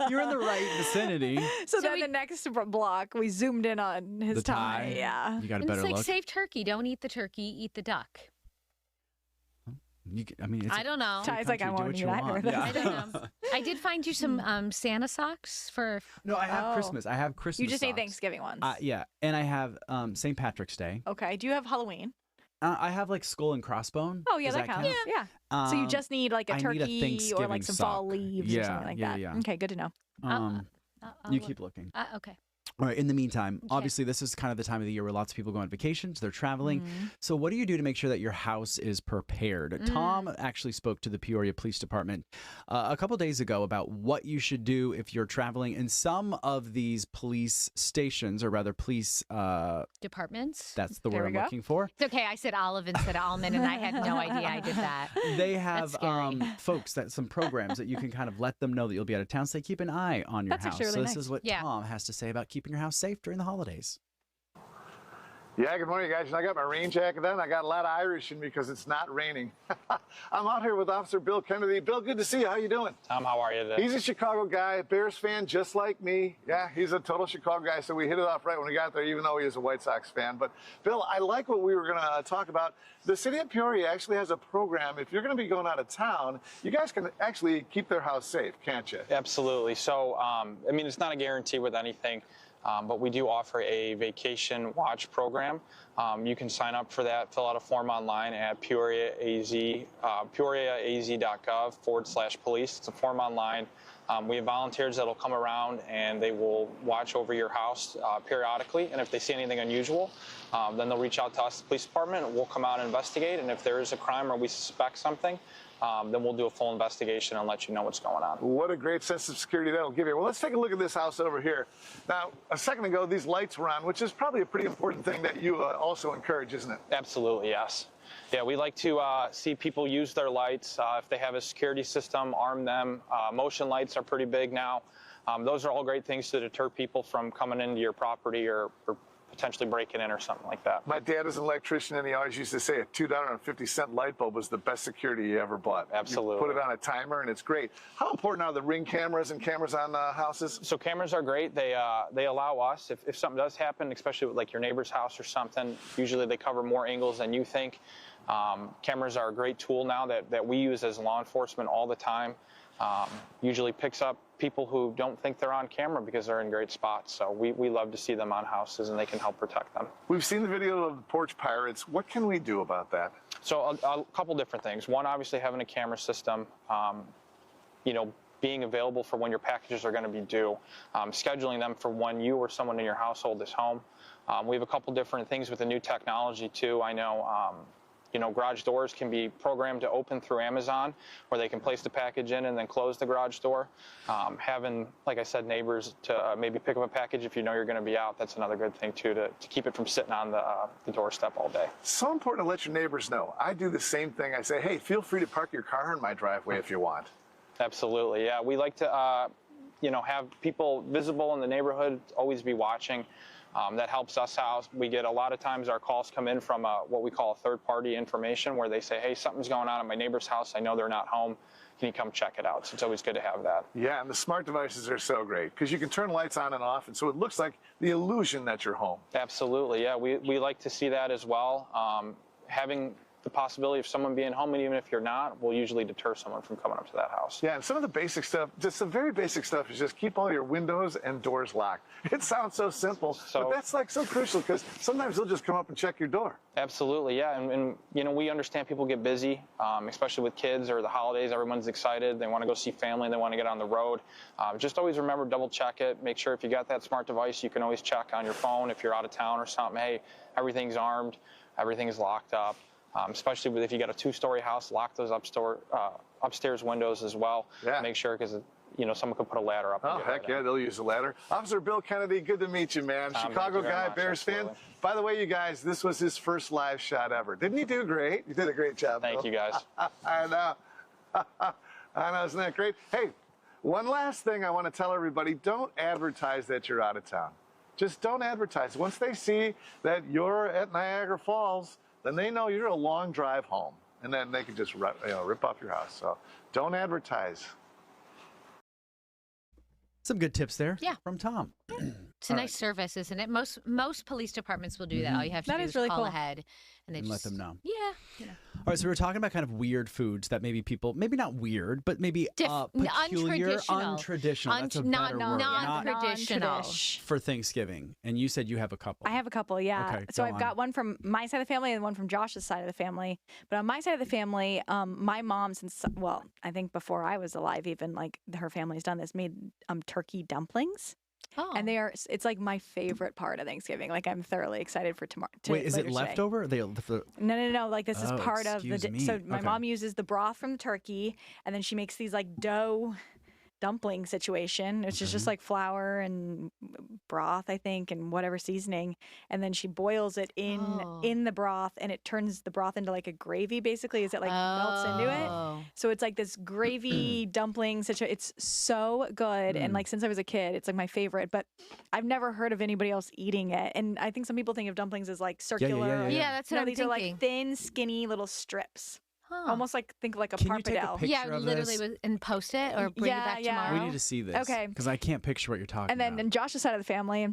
You're in the right vicinity. So then the next block, we zoomed in on his The tie. Yeah. You got a And better it's like look. save turkey. Don't eat the turkey, eat the duck. I mean, it's I don't know. Ty's like, I country, won't do eat what you either want. of Yeah. I don't know. I did find you some Santa socks for. No, I have Oh. Christmas. I have Christmas. You just need socks. Thanksgiving ones. Yeah, and I have St. Patrick's Day. Okay. Do you have Halloween? I have like skull and crossbone. Oh, yeah, Does that counts. count? Yeah. So you just need like a I need a turkey or Thanksgiving like some fall sock. leaves or Yeah, something like yeah, that. yeah. Okay, good to know. You keep looking. Okay. All right. In the meantime, obviously, this is kind of the time of the year where lots of people go on vacations. They're traveling. So, what do you do to make sure that your house is prepared? Tom actually spoke to the Peoria Police Department a couple days ago about what you should do if you're traveling. And some of these police stations, or rather, police Departments. That's the word I'm looking for. It's okay. I said olive instead of almond, and I had no idea I did that. They have That's folks some programs that you can kind of let them know that you'll be out of town. So they keep an eye on your That's house. actually So really this nice. is what Tom has to say about keeping your house safe during the holidays. Yeah, good morning, guys. I got my rain jacket on. I got a lot of Irish in me because it's not raining. I'm out here with Officer Bill Kennedy. Bill, good to see you. How you doing? Tom, how are you today? He's a Chicago guy, Bears fan just like me. Yeah, he's a total Chicago guy, so we hit it off right when we got there, even though he is a White Sox fan. But, Bill, I like what we were going to talk about. The city of Peoria actually has a program. If you're going to be going out of town, you guys can actually keep their house safe, can't you? Absolutely. So, I mean, it's not a guarantee with anything. But we do offer a vacation watch program. You can sign up for that, fill out a form online at peoriaaz.gov/police. It's a form online. We have volunteers that will come around and they will watch over your house periodically. And if they see anything unusual, then they'll reach out to us, the police department, and we'll come out and investigate. And if there is a crime or we suspect something, then we'll do a full investigation and let you know what's going on. What a great sense of security that'll give you. Well, let's take a look at this house over here. Now, a second ago, these lights were on, which is probably a pretty important thing that you also encourage, isn't it? Absolutely, yes. Yeah, we like to see people use their lights. If they have a security system, arm them. Motion lights are pretty big now. Those are all great things to deter people from coming into your property or potentially breaking in or something like that. My dad is an electrician, and he always used to say a $2.50 light bulb was the best security he ever bought. Absolutely. You put it on a timer, and it's great. How important are the Ring cameras and cameras on houses? So cameras are great. They allow us, if something does happen, especially with like your neighbor's house or something, usually they cover more angles than you think. Cameras are a great tool now that we use as law enforcement all the time. Usually picks up people who don't think they're on camera because they're in great spots. So we love to see them on houses, and they can help protect them. We've seen the video of the porch pirates. What can we do about that? So a couple different things. One, obviously having a camera system, being available for when your packages are going to be due, scheduling them for when you or someone in your household is home. We have a couple different things with the new technology too. I know garage doors can be programmed to open through Amazon, where they can place the package in and then close the garage door. Having, like I said, neighbors to maybe pick up a package if you know you're going to be out, that's another good thing too, to keep it from sitting on the doorstep all day. So important to let your neighbors know. I do the same thing. I say, hey, feel free to park your car in my driveway if you want. Absolutely, yeah. We like to, have people visible in the neighborhood, always be watching. That helps us out. We get a lot of times our calls come in from what we call a third-party information, where they say, hey, something's going on at my neighbor's house. I know they're not home. Can you come check it out? So it's always good to have that. Yeah, and the smart devices are so great because you can turn lights on and off, and so it looks like the illusion that you're home. Absolutely, yeah. We like to see that as well. Having the possibility of someone being home, and even if you're not, will usually deter someone from coming up to that house. Yeah, and some of the basic stuff, just some very basic stuff, is just keep all your windows and doors locked. It sounds so simple, but that's like so crucial because sometimes they'll just come up and check your door. Absolutely, yeah, and we understand people get busy, especially with kids or the holidays. Everyone's excited. They want to go see family. They want to get on the road. Just always remember, double check it. Make sure if you got that smart device, you can always check on your phone if you're out of town or something. Hey, everything's armed, everything's locked up. Especially if you got a two-story house, lock those upstairs windows as well. Yeah. Make sure, because someone could put a ladder up. Oh, heck yeah, they'll use a ladder. Officer Bill Kennedy, good to meet you, man. Chicago guy, Bears fan. By the way, you guys, this was his first live shot ever. Didn't he do great? You did a great job, Bill. Thank you, guys. I know. I know, isn't that great? Hey, one last thing I want to tell everybody. Don't advertise that you're out of town. Just don't advertise. Once they see that you're at Niagara Falls, then they know you're a long drive home, and then they can just rip off your house. So don't advertise. Some good tips there from Tom. It's a nice service, isn't it? Most police departments will do that. All you have to do is really call cool. ahead and they let them know. Yeah. All right, so we're talking about kind of weird foods that maybe people, maybe not weird, but maybe peculiar, untraditional. That's a better word. Non-traditional. For Thanksgiving. And you said you have a couple. I have a couple, yeah. Okay, so I've got one from my side of the family and one from Josh's side of the family. But on my side of the family, my mom, I think before I was alive even, like her family's done this, made turkey dumplings. Oh. And it's like my favorite part of Thanksgiving. Like I'm thoroughly excited for tomorrow. Wait, is it leftover? No. Like this is part of the. So my Okay. mom uses the broth from the turkey, and then she makes these like dough dumpling situation, which is just like flour and broth, I think, and whatever seasoning, and then she boils it in the broth, and it turns the broth into like a gravy. Basically, as it like melts into it. So it's like this gravy dumpling situation. It's so good, and like since I was a kid, it's like my favorite. But I've never heard of anybody else eating it, and I think some people think of dumplings as like circular. Yeah, that's what I'm these thinking. are like thin, skinny little strips. Almost think like a Can you take a parpadelle. picture of this? And post it or bring it back tomorrow. We need to see this. Okay. Because I can't picture what you're talking And then about. in Josh's side of the family,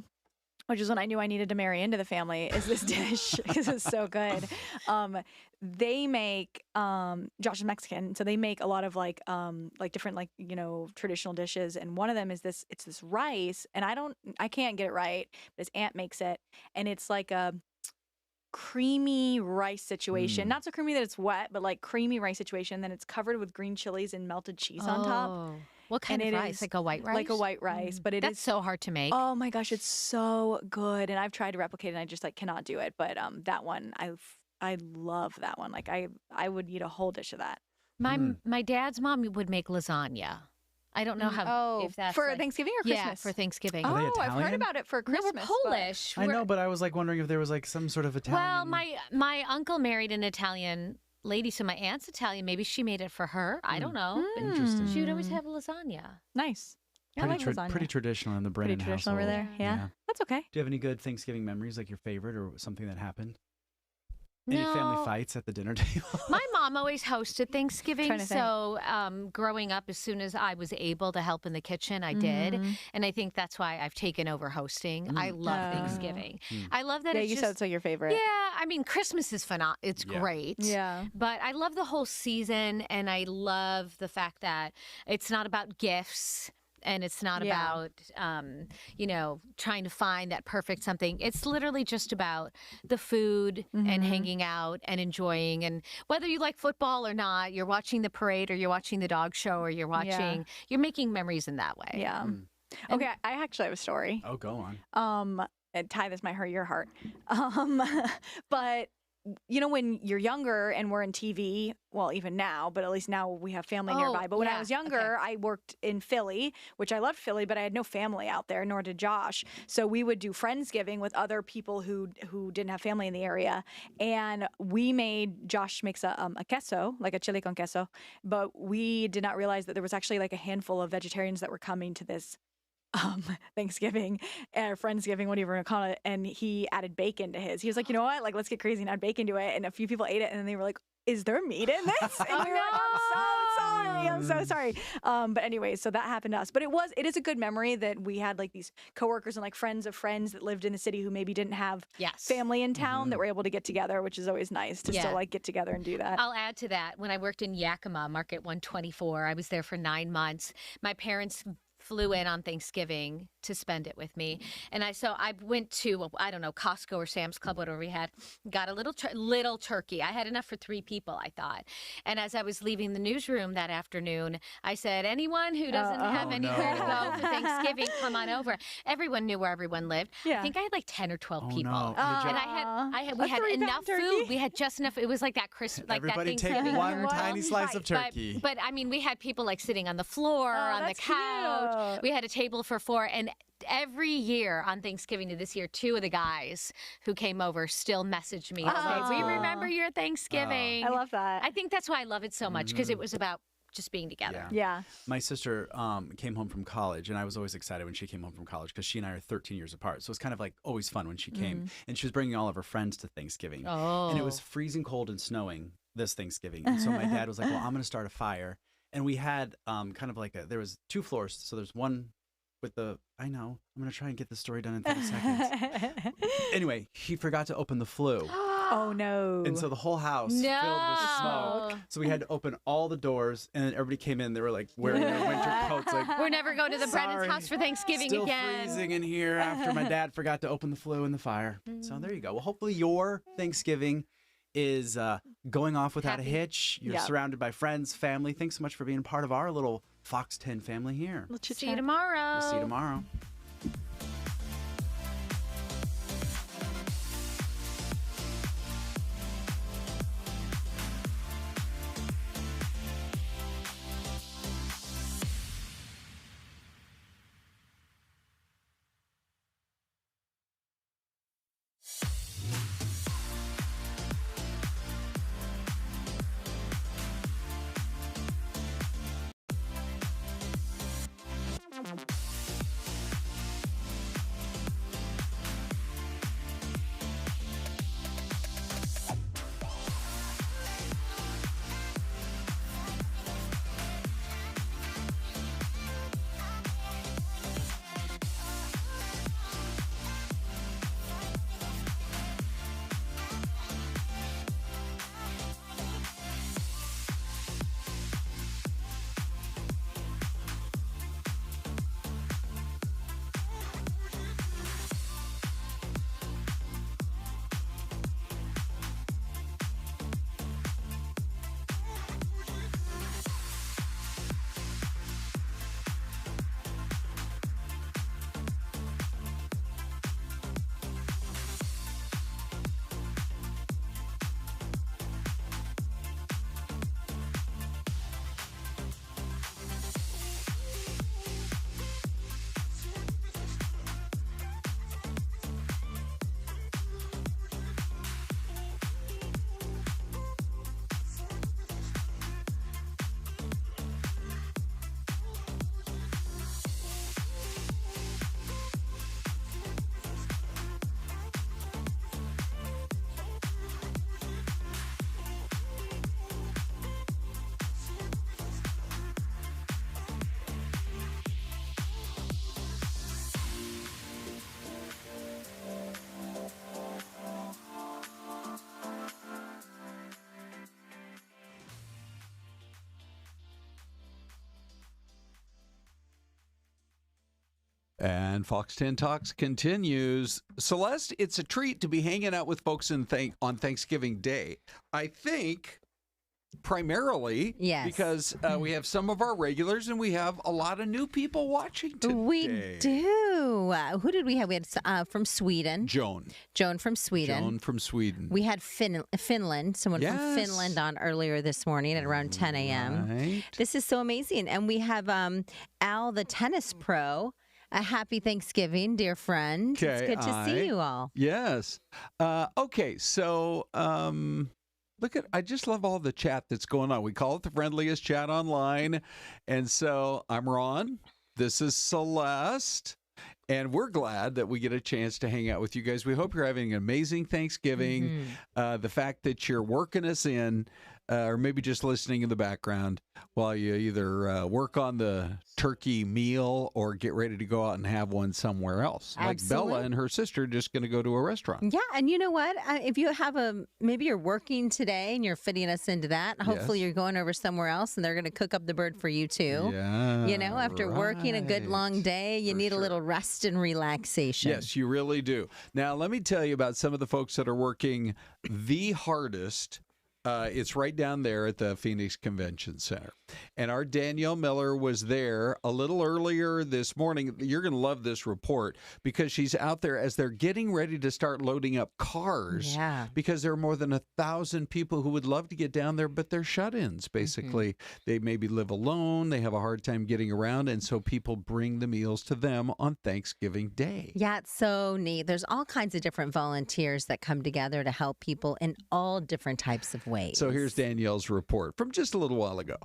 which is when I knew I needed to marry into the family, is this dish because it's so good. They make Josh is Mexican, so they make a lot of like different traditional dishes, and one of them is this. It's this rice, and I can't get it right, but his aunt makes it, and it's like a creamy rice situation. Not so creamy that it's wet, but like creamy rice situation. Then it's covered with green chilies and melted cheese on top. What kind of rice? Like a white rice? Like a white rice, but that's so hard to make. Oh my gosh, it's so good, and I've tried to replicate it, and I just cannot do it. But that one, I love that one. Like I would eat a whole dish of that. My dad's mom would make lasagna. I don't know how if that's for Thanksgiving or Christmas. Yeah, for Thanksgiving. Are they I've heard Italian? about it for Christmas. No, we're Polish. I know, but I was like wondering if there was like some sort of Italian. Well, my uncle married an Italian lady, so my aunt's Italian. Maybe she made it for her. I don't know. Interesting. She would always have lasagna. Nice. I like lasagna. Pretty traditional in the Brennan Pretty traditional household. over there. Yeah. That's okay. Do you have any good Thanksgiving memories, like your favorite or something that happened? Any family fights at the dinner table? My mom always hosted Thanksgiving, so growing up, as soon as I was able to help in the kitchen, I did, and I think that's why I've taken over hosting. I love Thanksgiving. I love that. Yeah, you said it's like your favorite. Yeah, I mean, Christmas is phenomenal. It's great. Yeah, but I love the whole season, and I love the fact that it's not about gifts. And it's not about, trying to find that perfect something. It's literally just about the food and hanging out and enjoying. And whether you like football or not, you're watching the parade or you're watching the dog show or you're watching, you're making memories in that way. Yeah. Okay, I actually have a story. Oh, go on. And Ty, this might hurt your heart. But when you're younger and we're in TV, well, even now, but at least now we have family nearby. But when I was younger, I worked in Philly, which I loved Philly, but I had no family out there, nor did Josh. So we would do Friendsgiving with other people who didn't have family in the area. And Josh makes a queso, like a chile con queso, but we did not realize that there was actually like a handful of vegetarians that were coming to this Thanksgiving or Friendsgiving, whatever you want to call it, and he added bacon to his. He was like, you know what? Like, let's get crazy and add bacon to it. And a few people ate it, and then they were like, is there meat in this? And we were like, I'm so sorry. But anyway, so that happened to us. But it is a good memory that we had like these coworkers and like friends of friends that lived in the city who maybe didn't have family in town that were able to get together, which is always nice to still like get together and do that. I'll add to that. When I worked in Yakima, Market 124, I was there for 9 months. My parents flew in on Thanksgiving to spend it with me. And I went to, I don't know, Costco or Sam's Club, whatever we had, got a little turkey. I had enough for 3 people, I thought. And as I was leaving the newsroom that afternoon, I said, anyone who doesn't have anywhere to go for Thanksgiving, come on over. Everyone knew where everyone lived. I think I had like 10 or 12 people. No. And we had enough food. We had just enough. It was like that Christmas, like everybody that take one tiny slice of turkey. But I mean, we had people like sitting on the floor, on the couch. We had a table for 4, and every year on Thanksgiving to this year, 2 of the guys who came over still messaged me and said, we remember your Thanksgiving. I love that. I think that's why I love it so much, because it was about just being together. Yeah. My sister came home from college, and I was always excited when she came home from college because she and I are 13 years apart. So it was kind of like always fun when she came. And she was bringing all of her friends to Thanksgiving. And it was freezing cold and snowing this Thanksgiving. And so my dad was like, well, I'm going to start a fire. And we had kind of like there was 2 floors. So there's one with I know, I'm going to try and get the story done in 30 seconds. Anyway, he forgot to open the flue. Oh, no. And so the whole house filled with smoke. So we had to open all the doors, and then everybody came in. They were like wearing their winter coats. Like, we're never going to the Brennan's house for Thanksgiving again. Still freezing in here after my dad forgot to open the flue in the fire. So there you go. Well, hopefully your Thanksgiving is going off without a hitch. You're surrounded by friends, family. Thanks so much for being part of our little Fox 10 family here. See you tomorrow. We'll see you tomorrow. And Fox 10 Talks continues. Celeste, it's a treat to be hanging out with folks on Thanksgiving Day. I think primarily because we have some of our regulars and we have a lot of new people watching today. We do. Who did we have? We had from Sweden. Joan from Sweden. We had Finland, someone from Finland on earlier this morning at around 10 a.m. Right. This is so amazing. And we have Al, the tennis pro. A happy Thanksgiving, dear friend. Okay, it's good to see you all. Yes. Okay, so I just love all the chat that's going on. We call it the friendliest chat online. And so I'm Ron. This is Celeste. And we're glad that we get a chance to hang out with you guys. We hope you're having an amazing Thanksgiving. The fact that you're working us in, or maybe just listening in the background while you either work on the turkey meal or get ready to go out and have one somewhere else. Absolutely. Like Bella and her sister just going to go to a restaurant. Yeah, and you know what? If you have maybe you're working today and you're fitting us into that. Hopefully you're going over somewhere else and they're going to cook up the bird for you too. Yeah, you know, after working a good long day, you need a little rest and relaxation. Yes, you really do. Now, let me tell you about some of the folks that are working the hardest. It's right down there at the Phoenix Convention Center. And our Danielle Miller was there a little earlier this morning. You're going to love this report because she's out there as they're getting ready to start loading up cars. Yeah. Because there are more than 1,000 people who would love to get down there, but they're shut-ins, basically. They maybe live alone. They have a hard time getting around. And so people bring the meals to them on Thanksgiving Day. Yeah, it's so neat. There's all kinds of different volunteers that come together to help people in all different types of ways. So here's Danielle's report from just a little while ago.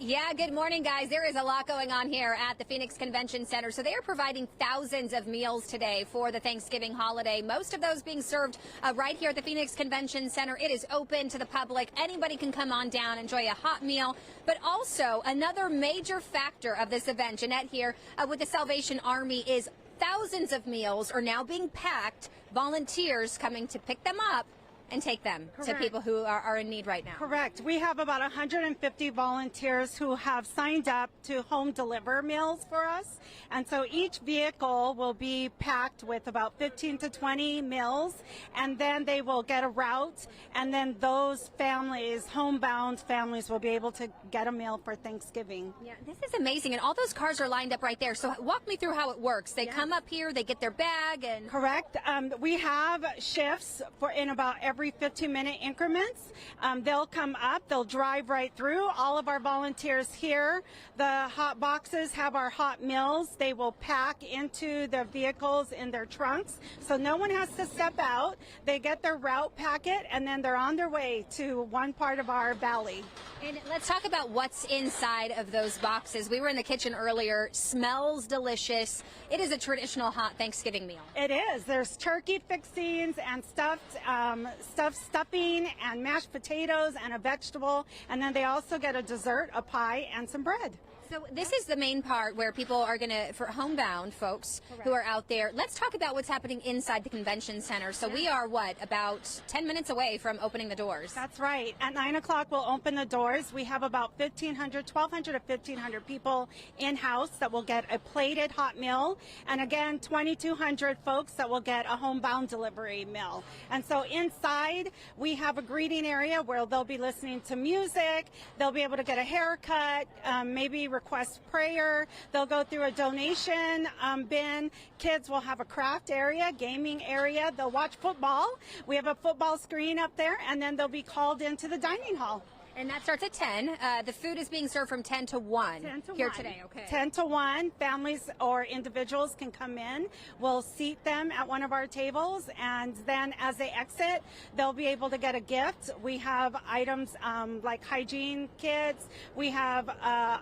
Yeah, good morning, guys. There is a lot going on here at the Phoenix Convention Center. So they are providing thousands of meals today for the Thanksgiving holiday. Most of those being served right here at the Phoenix Convention Center. It is open to the public. Anybody can come on down, enjoy a hot meal. But also another major factor of this event, Jeanette here with the Salvation Army, is thousands of meals are now being packed. Volunteers coming to pick them up and take them to people who are in need right now. Correct. We have about 150 volunteers who have signed up to home deliver meals for us. And so each vehicle will be packed with about 15 to 20 meals, and then they will get a route, and then those families, homebound families, will be able to get a meal for Thanksgiving. Yeah, this is amazing. And all those cars are lined up right there. So walk me through how it works. They come up here, they get their bag, and... Correct. We have shifts for in about every 15-minute increments. They'll come up, they'll drive right through. All of our volunteers here, the hot boxes have our hot meals. They will pack into the vehicles in their trunks, so no one has to step out. They get their route packet, and then they're on their way to one part of our valley. And let's talk about what's inside of those boxes. We were in the kitchen earlier. Smells delicious. It is a traditional hot Thanksgiving meal. It is. There's turkey fixings and stuffed stuffing and mashed potatoes and a vegetable. And then they also get a dessert, a pie, and some bread. So this is the main part where people are going to, for homebound folks who are out there. Let's talk about what's happening inside the convention center. So we are, about 10 minutes away from opening the doors? That's right. At 9 o'clock, we'll open the doors. We have about 1,200 to 1,500 people in-house that will get a plated hot meal. And again, 2,200 folks that will get a homebound delivery meal. And so inside, we have a greeting area where they'll be listening to music. They'll be able to get a haircut, maybe request prayer. They'll go through a donation bin. Kids will have a craft area, gaming area. They'll watch football. We have a football screen up there, and then they'll be called into the dining hall. And that starts at 10. The food is being served from 10 to 1 here today. Okay. 10 to 1. Families or individuals can come in. We'll seat them at one of our tables, and then as they exit, they'll be able to get a gift. We have items like hygiene kits. We have,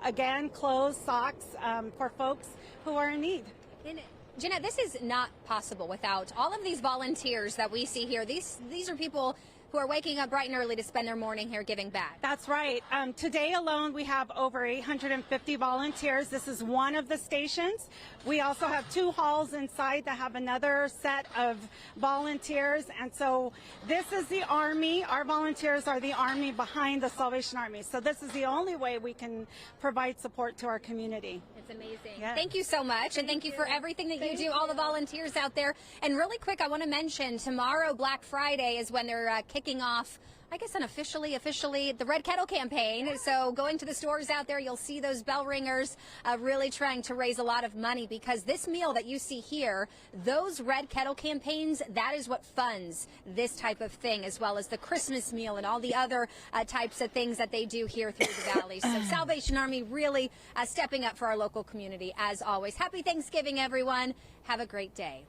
again, clothes, socks for folks who are in need. And Jeanette, this is not possible without all of these volunteers that we see here. These are people who are waking up bright and early to spend their morning here giving back. That's right. Today alone, we have over 850 volunteers. This is one of the stations. We also have 2 halls inside that have another set of volunteers. And so this is the Army. Our volunteers are the Army behind the Salvation Army. So this is the only way we can provide support to our community. It's amazing. Yes. Thank you so much. And thank you for everything that you do, all the volunteers out there. And really quick, I want to mention tomorrow, Black Friday, is when they're kicking off, I guess, unofficially, the Red Kettle campaign. So going to the stores out there, you'll see those bell ringers really trying to raise a lot of money, because this meal that you see here, those Red Kettle campaigns, that is what funds this type of thing, as well as the Christmas meal and all the other types of things that they do here through the Valley. So Salvation Army really stepping up for our local community, as always. Happy Thanksgiving, everyone. Have a great day.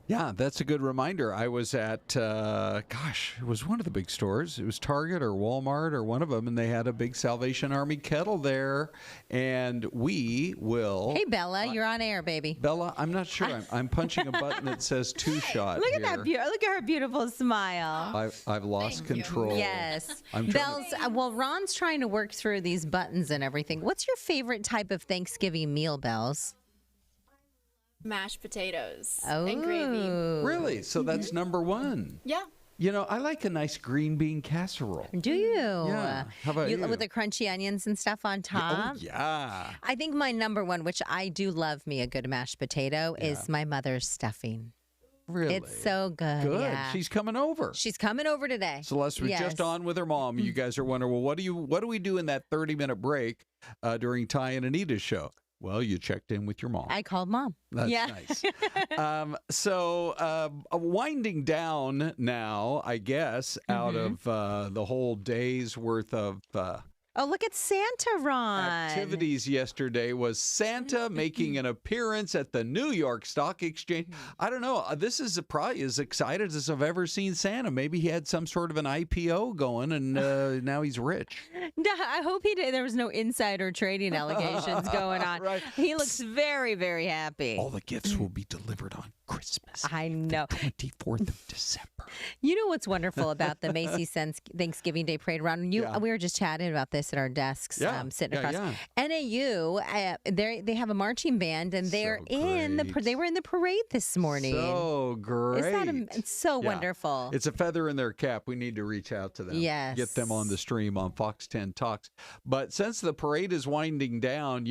Yeah, that's a good reminder. I was at, it was one of the big stores. It was Target or Walmart or one of them, and they had a big Salvation Army kettle there. And we will... Hey, Bella, you're on air, baby. Bella, I'm not sure. I'm punching a button that says 2-shot Look at here. that look at her beautiful smile. I've lost control. Yes. Bells, well, Ron's trying to work through these buttons and everything. What's your favorite type of Thanksgiving meal, Bells? Mashed potatoes Oh. and gravy. Really? So that's number one. Yeah. You know, I like a nice green bean casserole. Do you? Yeah. How about you? With the crunchy onions and stuff on top? Oh, yeah. I think my number one, which I do love me a good mashed potato, is my mother's stuffing. Really? It's so good. Good. Yeah. She's coming over. She's coming over today. Celeste was just on with her mom. You guys are wondering, well, what do we do in that 30-minute break during Ty and Anita's show? Well, you checked in with your mom. I called mom. That's nice. Winding down now, I guess, out of the whole day's worth of oh, look at Santa, Ron. activities yesterday was Santa making an appearance at the New York Stock Exchange. I don't know. This is probably as excited as I've ever seen Santa. Maybe he had some sort of an IPO going, and now he's rich. No, I hope he did. There was no insider trading allegations going on. Right. He looks very, very happy. All the gifts will be delivered on Christmas. I know. 24th of December. You know what's wonderful about the Macy's Thanksgiving Day Parade, Ron? We were just chatting about this at our desks, sitting across. NAU, they have a marching band, and they're they were in the parade this morning. So great! It's so wonderful. It's a feather in their cap. We need to reach out to them. Yes. Get them on the stream on Fox 10 Talks. But since the parade is winding down,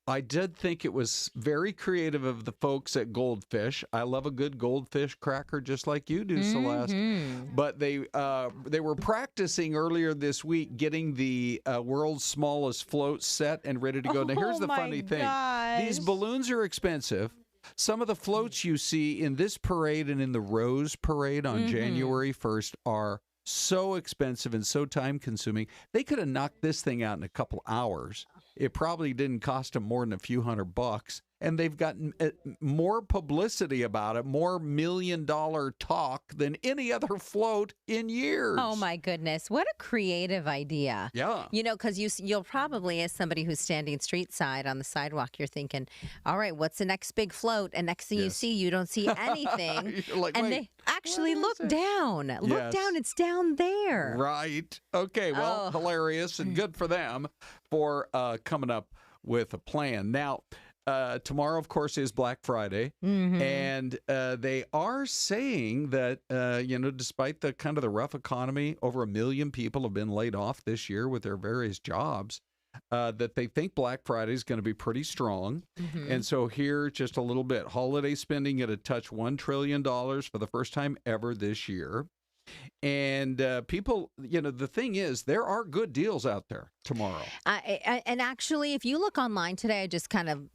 I did think it was very creative of the folks at Goldfish. I love a good goldfish cracker just like you do, Celeste. But they were practicing earlier this week getting the world's smallest float set and ready to go. Now, here's the funny thing. These balloons are expensive. Some of the floats you see in this parade and in the Rose Parade on January 1st are so expensive and so time-consuming. They could have knocked this thing out in a couple hours. It probably didn't cost them more than a few $100. And they've gotten more publicity about it, more million-dollar talk than any other float in years. Oh, my goodness. What a creative idea. Yeah. Because you'll probably, as somebody who's standing street side on the sidewalk, you're thinking, all right, what's the next big float? And next thing you see, you don't see anything. Like, and they actually look down. Look down. It's down there. Right. Okay. Well, hilarious and good for them for coming up with a plan. Now, tomorrow, of course, is Black Friday, and they are saying that, despite the kind of the rough economy, over 1 million people have been laid off this year with their various jobs, that they think Black Friday is going to be pretty strong. And so here, just a little bit, holiday spending at a touch $1 trillion for the first time ever this year. And people, the thing is, there are good deals out there tomorrow. And actually, if you look online today, I just kind of,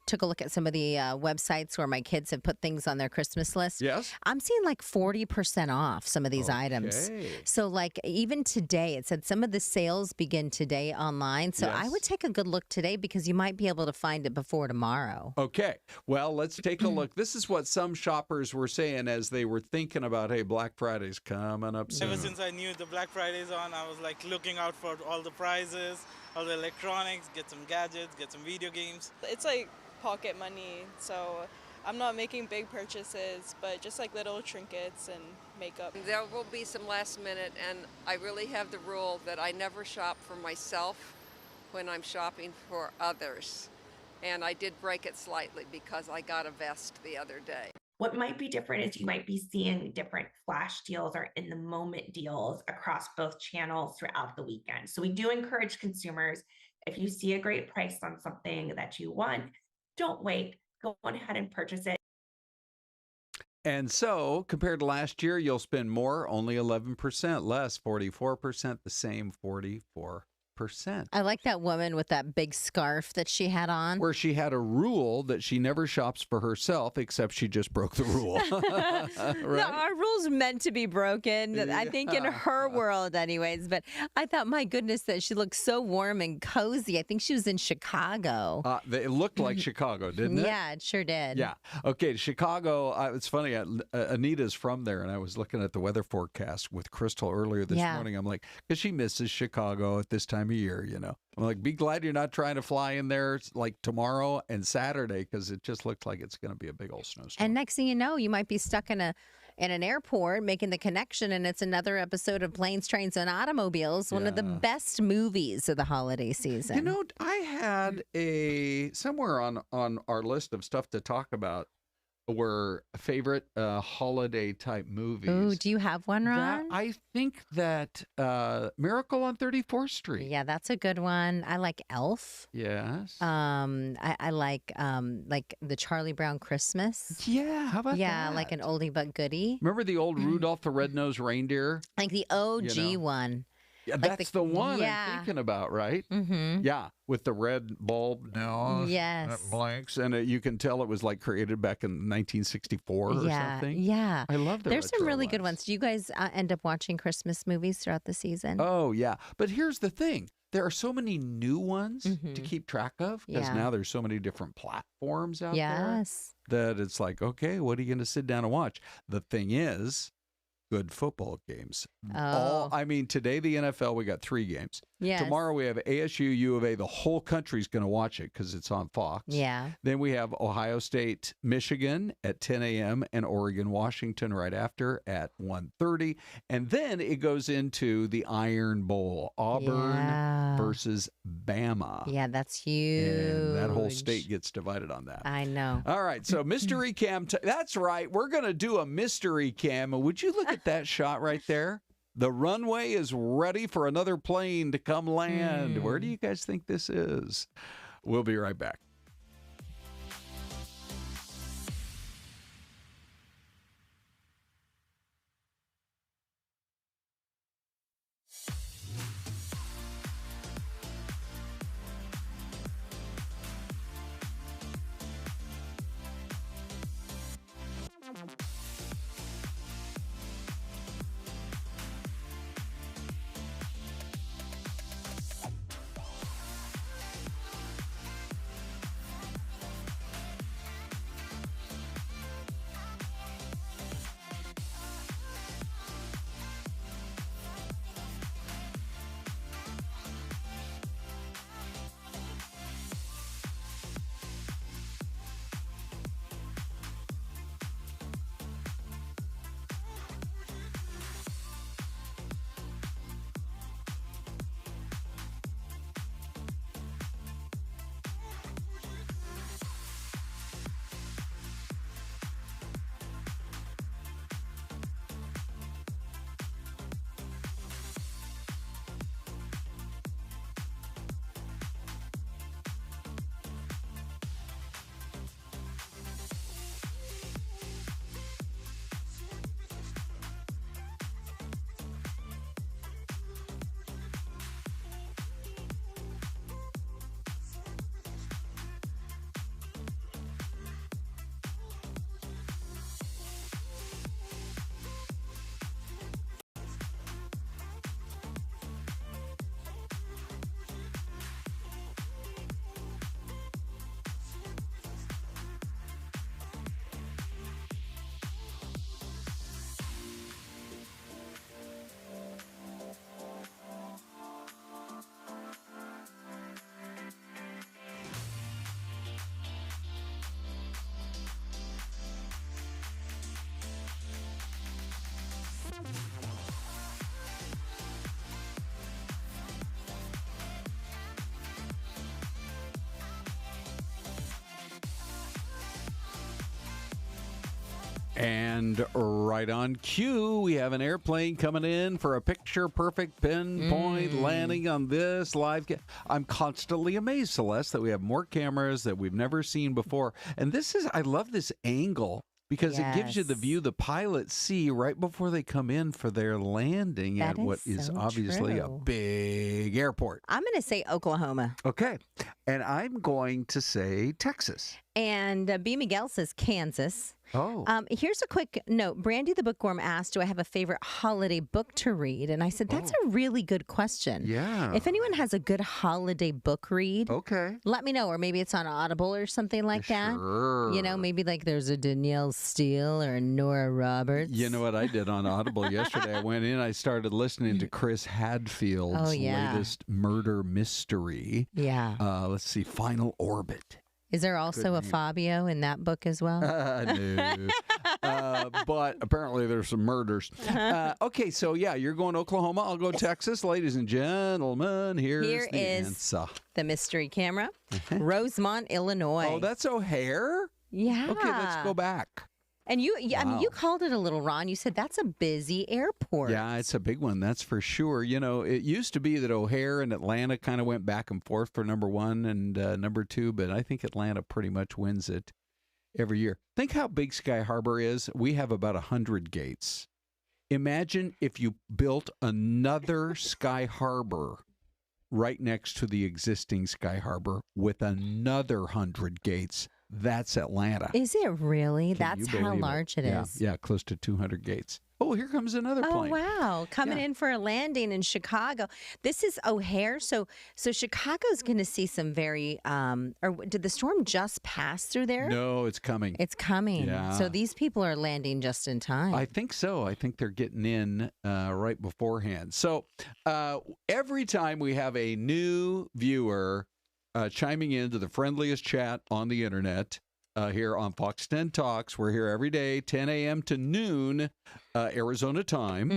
took a look at some of the websites where my kids have put things on their Christmas list. Yes. I'm seeing like 40% off some of these items. So like even today, it said some of the sales begin today online. So I would take a good look today because you might be able to find it before tomorrow. Okay. Well, let's take a look. This is what some shoppers were saying as they were thinking about, hey, Black Friday's coming up soon. Ever since I knew the Black Friday's on, I was like looking out for all the prizes, all the electronics, get some gadgets, get some video games. It's like pocket money, so I'm not making big purchases, but just like little trinkets and makeup. There will be some last minute, and I really have the rule that I never shop for myself when I'm shopping for others. And I did break it slightly because I got a vest the other day. What might be different is you might be seeing different flash deals or in the moment deals across both channels throughout the weekend. So we do encourage consumers, if you see a great price on something that you want, don't wait. Go on ahead and purchase it. And so, compared to last year, you'll spend more, only 11% less, 44%, the same 44%. I like that woman with that big scarf that she had on. Where she had a rule that she never shops for herself, except she just broke the rule. Right? No, our rule's meant to be broken, I think, in her world anyways. But I thought, my goodness, that she looked so warm and cozy. I think she was in Chicago. It looked like Chicago, didn't it? Yeah, it sure did. Yeah. Okay, Chicago, it's funny, Anita's from there, and I was looking at the weather forecast with Crystal earlier this morning. I'm like, because she misses Chicago at this time of year, you know. I'm like, be glad you're not trying to fly in there like tomorrow and Saturday, because it just looks like it's going to be a big old snowstorm. And next thing you know, you might be stuck in an airport making the connection, and it's another episode of Planes, Trains, and Automobiles, one of the best movies of the holiday season. You know, I had somewhere on our list of stuff to talk about were favorite holiday type movies. Ooh, do you have one, Ron? I think that Miracle on 34th Street. Yeah, that's a good one. I like Elf. Yes. I like the Charlie Brown Christmas. Yeah, how about that? Yeah, like an oldie but goodie. Remember the old Rudolph the Red-Nosed Reindeer? Like the OG one. Yeah, like that's the one I'm thinking about, right? Mm-hmm. Yeah, with the red bulb nose. Yes. That blinks. And you can tell it was like created back in 1964 or something. Yeah. I love the There's some retro really ones. good ones. Do you guys end up watching Christmas movies throughout the season? Oh, yeah. But here's the thing. There are so many new ones to keep track of, because now there's so many different platforms out there that it's like, okay, what are you going to sit down and watch? The thing is, good football games. I mean, today the NFL, we got 3 games. Yes. Tomorrow we have ASU, U of A. The whole country's going to watch it because it's on Fox. Yeah. Then we have Ohio State, Michigan at 10 a.m. and Oregon, Washington right after at 1:30. And then it goes into the Iron Bowl, Auburn versus Bama. Yeah, that's huge. And that whole state gets divided on that. I know. All right, so mystery cam. That's right. We're going to do a mystery cam. Would you look at that shot right there? The runway is ready for another plane to come land. Where do you guys think this is? We'll be right back. And right on cue, we have an airplane coming in for a picture-perfect pinpoint landing on this live. I'm constantly amazed, Celeste, that we have more cameras that we've never seen before. And I love this angle because it gives you the view the pilots see right before they come in for their landing at what is obviously a big airport. I'm going to say Oklahoma. Okay. And I'm going to say Texas. And B. Miguel says Kansas. Oh. Here's a quick note. Brandy the Bookworm asked, do I have a favorite holiday book to read? And I said, that's a really good question. Yeah. If anyone has a good holiday book read, let me know. Or maybe it's on Audible or something like that. You know, maybe like there's a Danielle Steele or a Nora Roberts. You know what I did on Audible yesterday? I went in, I started listening to Chris Hadfield's latest murder mystery. Yeah. Let's see, Final Orbit. Is there also a Fabio in that book as well? No. But apparently there's some murders. Okay, so yeah, you're going to Oklahoma. I'll go Texas. Ladies and gentlemen, here is the answer. The mystery camera. Rosemont, Illinois. Oh, that's O'Hare? Yeah. Okay, let's go back. And I mean, you called it a little, Ron. You said that's a busy airport. Yeah, it's a big one, that's for sure. You know, it used to be that O'Hare and Atlanta kind of went back and forth for number one and number two, but I think Atlanta pretty much wins it every year. Think how big Sky Harbor is. We have about 100 gates. Imagine if you built another Sky Harbor right next to the existing Sky Harbor with another 100 gates. That's Atlanta. Is it really? That's how large it is. Yeah, close to 200 gates. Oh, here comes another plane. Oh, wow. Coming in for a landing in Chicago. This is O'Hare. So Chicago's going to see some very, or did the storm just pass through there? No, it's coming. It's coming. Yeah. So these people are landing just in time. I think so. I think they're getting in right beforehand. So every time we have a new viewer chiming into the friendliest chat on the internet here on Fox 10 Talks. We're here every day, 10 a.m. to noon, Arizona time.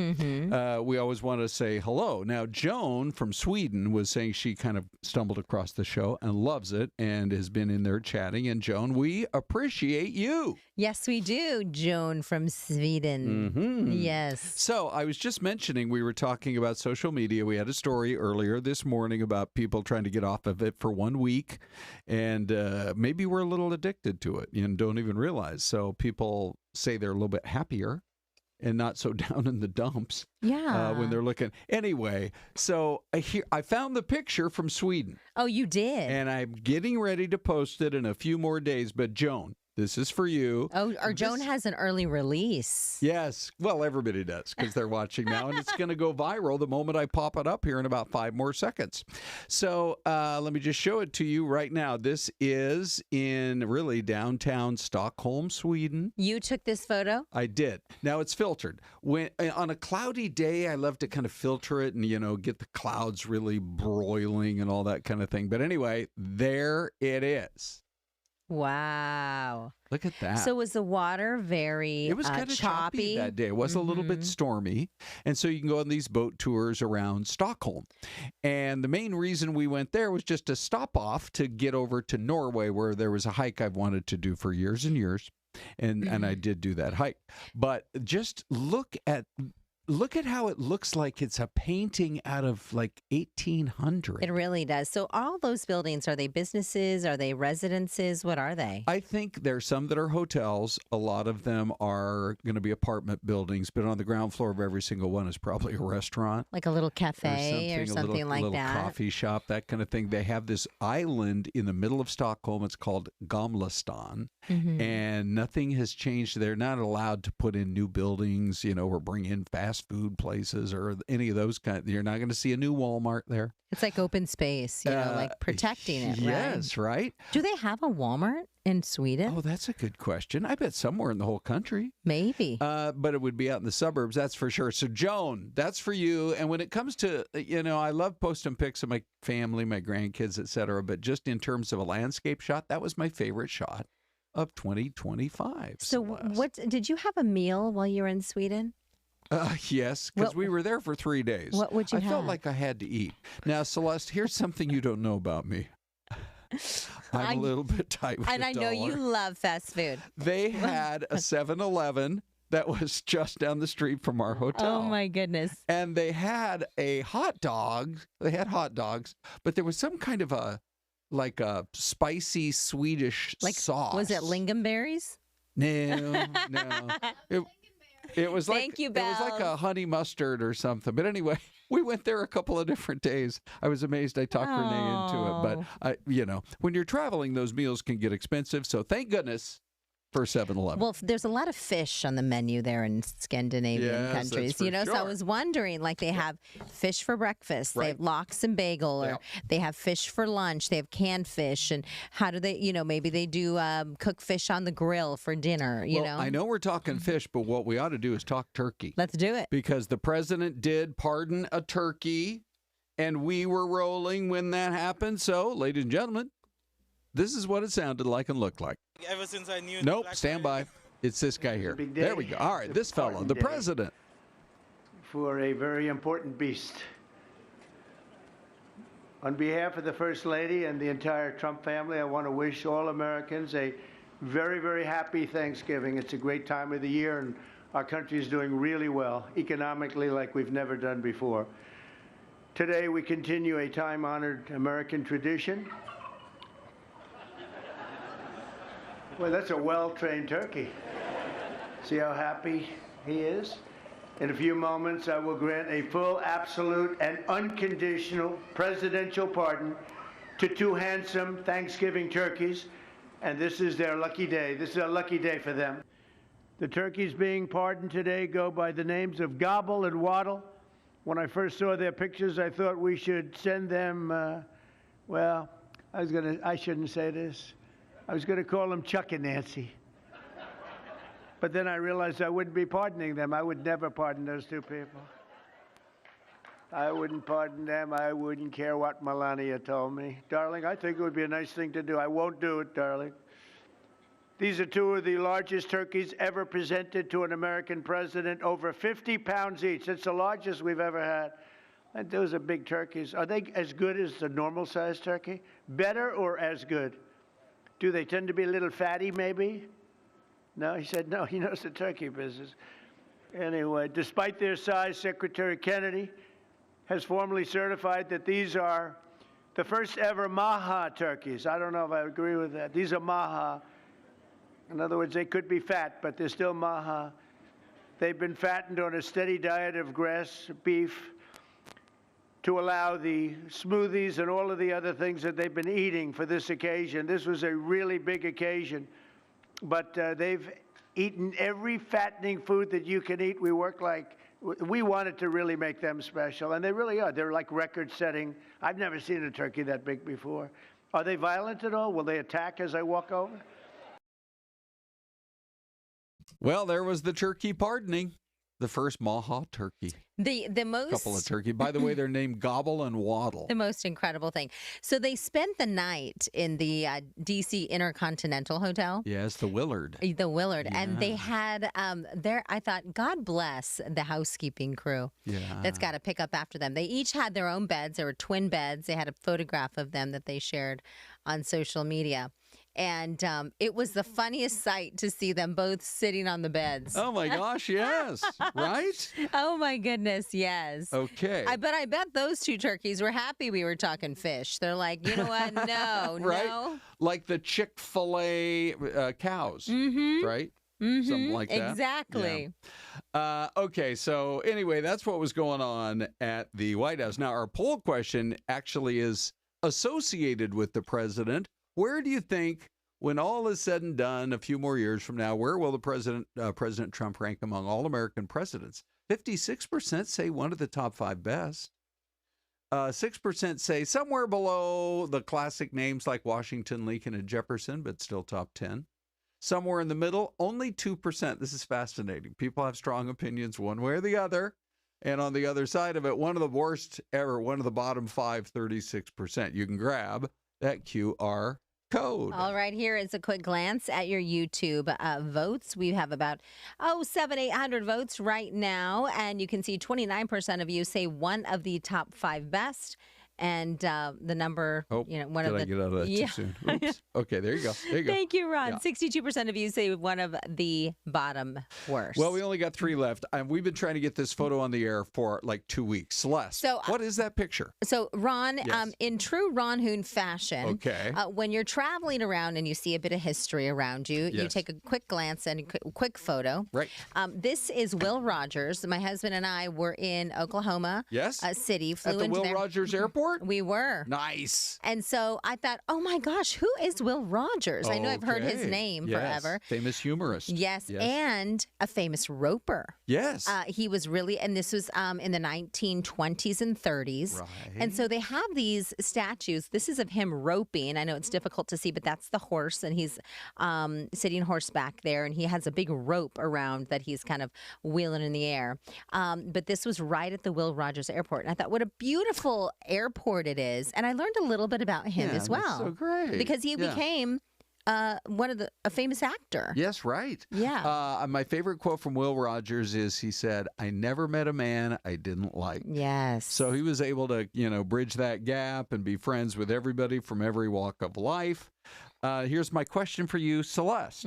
We always want to say hello. Now, Joan from Sweden was saying she kind of stumbled across the show and loves it and has been in there chatting. And Joan, we appreciate you. Yes, we do, Joan from Sweden. Yes. So I was just mentioning, we were talking about social media. We had a story earlier this morning about people trying to get off of it for 1 week. And maybe we're a little addicted to it and don't even realize. So people say they're a little bit happier and not so down in the dumps when they're looking. Anyway, so I found the picture from Sweden. Oh, you did? And I'm getting ready to post it in a few more days. But Joan, this is for you. Oh, or Joan has an early release. Yes. Well, everybody does because they're watching now. And it's going to go viral the moment I pop it up here in about 5 more seconds. So let me just show it to you right now. This is in really downtown Stockholm, Sweden. You took this photo? I did. Now it's filtered. When on a cloudy day, I love to kind of filter it and, get the clouds really broiling and all that kind of thing. But anyway, there it is. Wow. Look at that. So was the water very It was kind of choppy that day. It was a little bit stormy. And so you can go on these boat tours around Stockholm. And the main reason we went there was just to stop off to get over to Norway, where there was a hike I've wanted to do for years and years. And I did do that hike. But just look at how it looks like it's a painting out of like 1800. It really does. So all those buildings, are they businesses? Are they residences? What are they? I think there's some that are hotels. A lot of them are going to be apartment buildings, but on the ground floor of every single one is probably a restaurant. Like a little cafe or something like that. A little that. Coffee shop, that kind of thing. They have this island in the middle of Stockholm. It's called Gamlastan. And nothing has changed. They're not allowed to put in new buildings, or bring in fast food places or any of those kind. You're not going to see a new Walmart there. It's like open space, like protecting it, right? Yes, right. Do they have a Walmart in Sweden? Oh, that's a good question. I bet somewhere in the whole country. Maybe. But it would be out in the suburbs, that's for sure. So, Joan, that's for you. And when it comes to, I love posting pics of my family, my grandkids, et cetera. But just in terms of a landscape shot, that was my favorite shot of 2025. So what did you have a meal while you were in Sweden? Yes, because we were there for 3 days. What would you have? I felt like I had to eat. Now, Celeste, here's something you don't know about me. I'm a little bit tight with And the I know you dollar. love fast food. They had a 7-Eleven that was just down the street from our hotel. Oh, my goodness. And they had a hot dog. They had hot dogs, but there was some kind of a spicy Swedish sauce. Was it lingonberries? No. It was like Thank you, it was like a Bells. honey mustard or something. But anyway, we went there a couple of different days. I was amazed I talked Renee into it. But when you're traveling, those meals can get expensive. So thank goodness for 7-Eleven. Well, there's a lot of fish on the menu there in Scandinavian Yes, countries, that's for So I sure. was wondering, they have fish for breakfast, they Right. have lox and bagel, or they have fish for lunch, they have canned fish, and how do they, maybe they do cook fish on the grill for dinner, you know? I know we're talking fish, but what we ought to do is talk turkey. Let's do it. Because the president did pardon a turkey, and we were rolling when that happened. So, ladies and gentlemen, this is what it sounded like and looked like. Ever since I knew. Nope, stand by. It's this guy here. big day. There we go. All right, this fellow, the day. president. For a very important beast. On behalf of the First Lady and the entire Trump family, I want to wish all Americans a very, very happy Thanksgiving. It's a great time of the year, and our country is doing really well, economically, like we've never done before. Today, we continue a time-honored American tradition. Well, that's a well-trained turkey. See how happy he is? In a few moments, I will grant a full, absolute, and unconditional presidential pardon to two handsome Thanksgiving turkeys, and this is their lucky day. This is a lucky day for them. The turkeys being pardoned today go by the names of Gobble and Waddle. When I first saw their pictures, I thought we should send them, I shouldn't say this. I was going to call them Chuck and Nancy. But then I realized I wouldn't be pardoning them. I would never pardon those two people. I wouldn't pardon them. I wouldn't care what Melania told me. Darling, I think it would be a nice thing to do. I won't do it, darling. These are two of the largest turkeys ever presented to an American president, over 50 pounds each. That's the largest we've ever had. And those are big turkeys. Are they as good as the normal-sized turkey? Better or as good? Do they tend to be a little fatty, maybe? No, he said no. He knows the turkey business. Anyway, despite their size, Secretary Kennedy has formally certified that these are the first ever Maha turkeys. I don't know if I agree with that. These are Maha. In other words, they could be fat, but they're still Maha. They've been fattened on a steady diet of grass, beef, to allow the smoothies and all of the other things that they've been eating for this occasion. This was a really big occasion, but they've eaten every fattening food that you can eat. We wanted to really make them special, and they really are. They're like record-setting. I've never seen a turkey that big before. Are they violent at all? Will they attack as I walk over? Well, there was the turkey pardoning. The first Maha turkey. The most couple of turkey. By the way, they're named Gobble and Waddle. The most incredible thing. So they spent the night in the D.C. Intercontinental Hotel. Yes, the Willard. The Willard. Yeah. And they had I thought, God bless the housekeeping crew. Yeah. That's got to pick up after them. They each had their own beds. There were twin beds. They had a photograph of them that they shared on social media. And it was the funniest sight to see them both sitting on the beds. Oh, my gosh, yes. Right? Oh, my goodness, yes. Okay. But I bet those two turkeys were happy we were talking fish. They're like, you know what? No, right? no. Like the Chick-fil-A cows, right? Something like that. Exactly. Yeah. Okay, so anyway, that's what was going on at the White House. Now, our poll question actually is associated with the president. Where do you think, when all is said and done, a few more years from now, where will the President Trump rank among all American presidents? 56% say one of the top 5 best. 6% say somewhere below the classic names like Washington, Lincoln, and Jefferson, but still top 10. Somewhere in the middle, only 2%. This is fascinating. People have strong opinions one way or the other. And on the other side of it, one of the worst ever, one of the bottom 5, 36%. You can grab that QR code. All right, here is a quick glance at your YouTube votes. We have about 700-800 votes right now, and you can see 29% of you say one of the top 5 best, And the number, one did of the. I get out of that too soon? Oops. Okay, there you go. There you go. Thank you, Ron. Yeah. 62% of you say one of the bottom worst. Well, we only got 3 left. We've been trying to get this photo on the air for like 2 weeks. Celeste, what is that picture? So, Ron, in true Ron Hoon fashion, when you're traveling around and you see a bit of history around you, you take a quick glance and a quick photo. Right. This is Will Rogers. My husband and I were in Oklahoma City. Flew At the into Will Rogers Airport? We were. Nice. And so I thought, oh my gosh, who is Will Rogers? I know I've heard his name forever. Famous humorist. Yes, and a famous roper. Yes. He was really, and this was in the 1920s and 30s. Right. And so they have these statues. This is of him roping. I know it's difficult to see, but that's the horse, and he's sitting horseback there, and he has a big rope around that he's kind of wheeling in the air. But this was right at the Will Rogers Airport. And I thought, what a beautiful airport it is. And I learned a little bit about him as well. That's so great. Because he became a famous actor. Yes, right. Yeah. My favorite quote from Will Rogers is he said, "I never met a man I didn't like." Yes. So he was able to, bridge that gap and be friends with everybody from every walk of life. Here's my question for you, Celeste.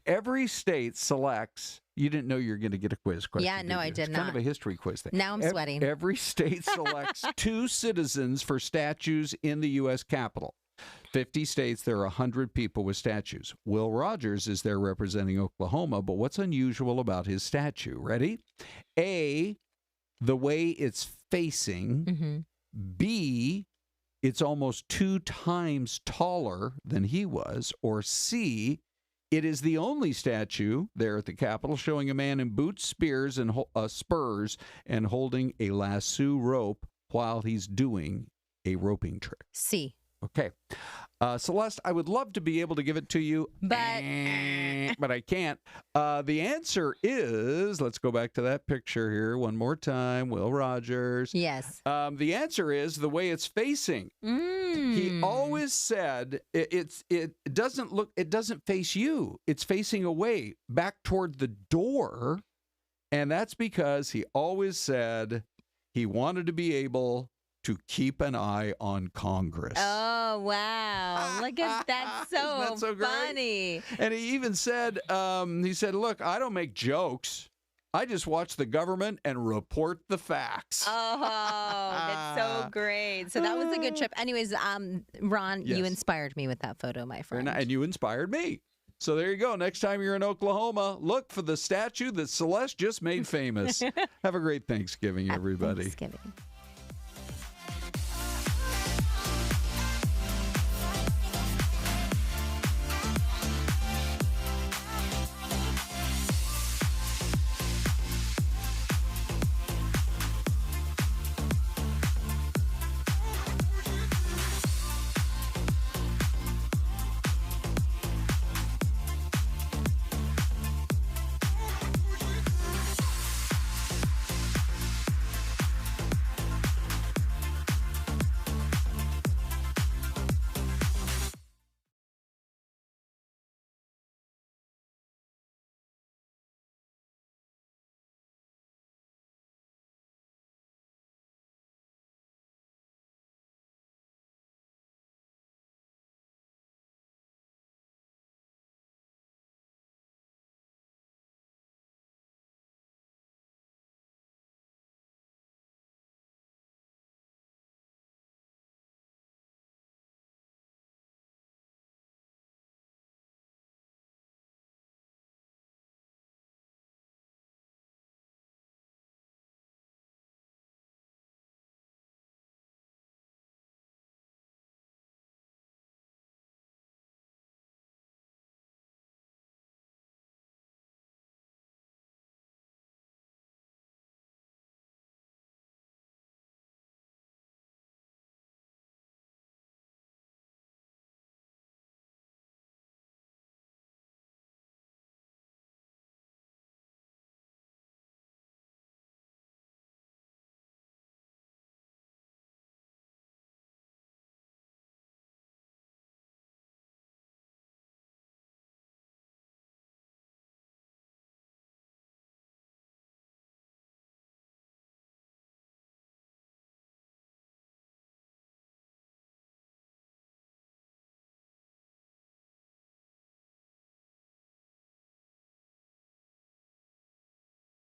Every state selects. You didn't know you were going to get a quiz question. Yeah, no, I did not. Kind of a history quiz thing. Now I'm sweating. Every state selects 2 citizens for statues in the U.S. Capitol. 50 states, there are 100 people with statues. Will Rogers is there representing Oklahoma, but what's unusual about his statue? Ready? A, the way it's facing. B, it's almost 2 times taller than he was. Or C, it is the only statue there at the Capitol showing a man in boots, spears, and spurs and holding a lasso rope while he's doing a roping trick. C. Okay. Celeste, I would love to be able to give it to you, but I can't. The answer is, let's go back to that picture here one more time. Will Rogers. Yes. The answer is the way it's facing. He always said it doesn't face you. It's facing away, back toward the door. And that's because he always said he wanted to be able to keep an eye on Congress. Oh, wow. Look at that. Isn't that so funny. And he even said, look, I don't make jokes. I just watch the government and report the facts. Oh, that's so great. So that was a good trip. Anyways, Ron, you inspired me with that photo, my friend. And you inspired me. So there you go. Next time you're in Oklahoma, look for the statue that Celeste just made famous. Have a great Thanksgiving, everybody. Thanksgiving.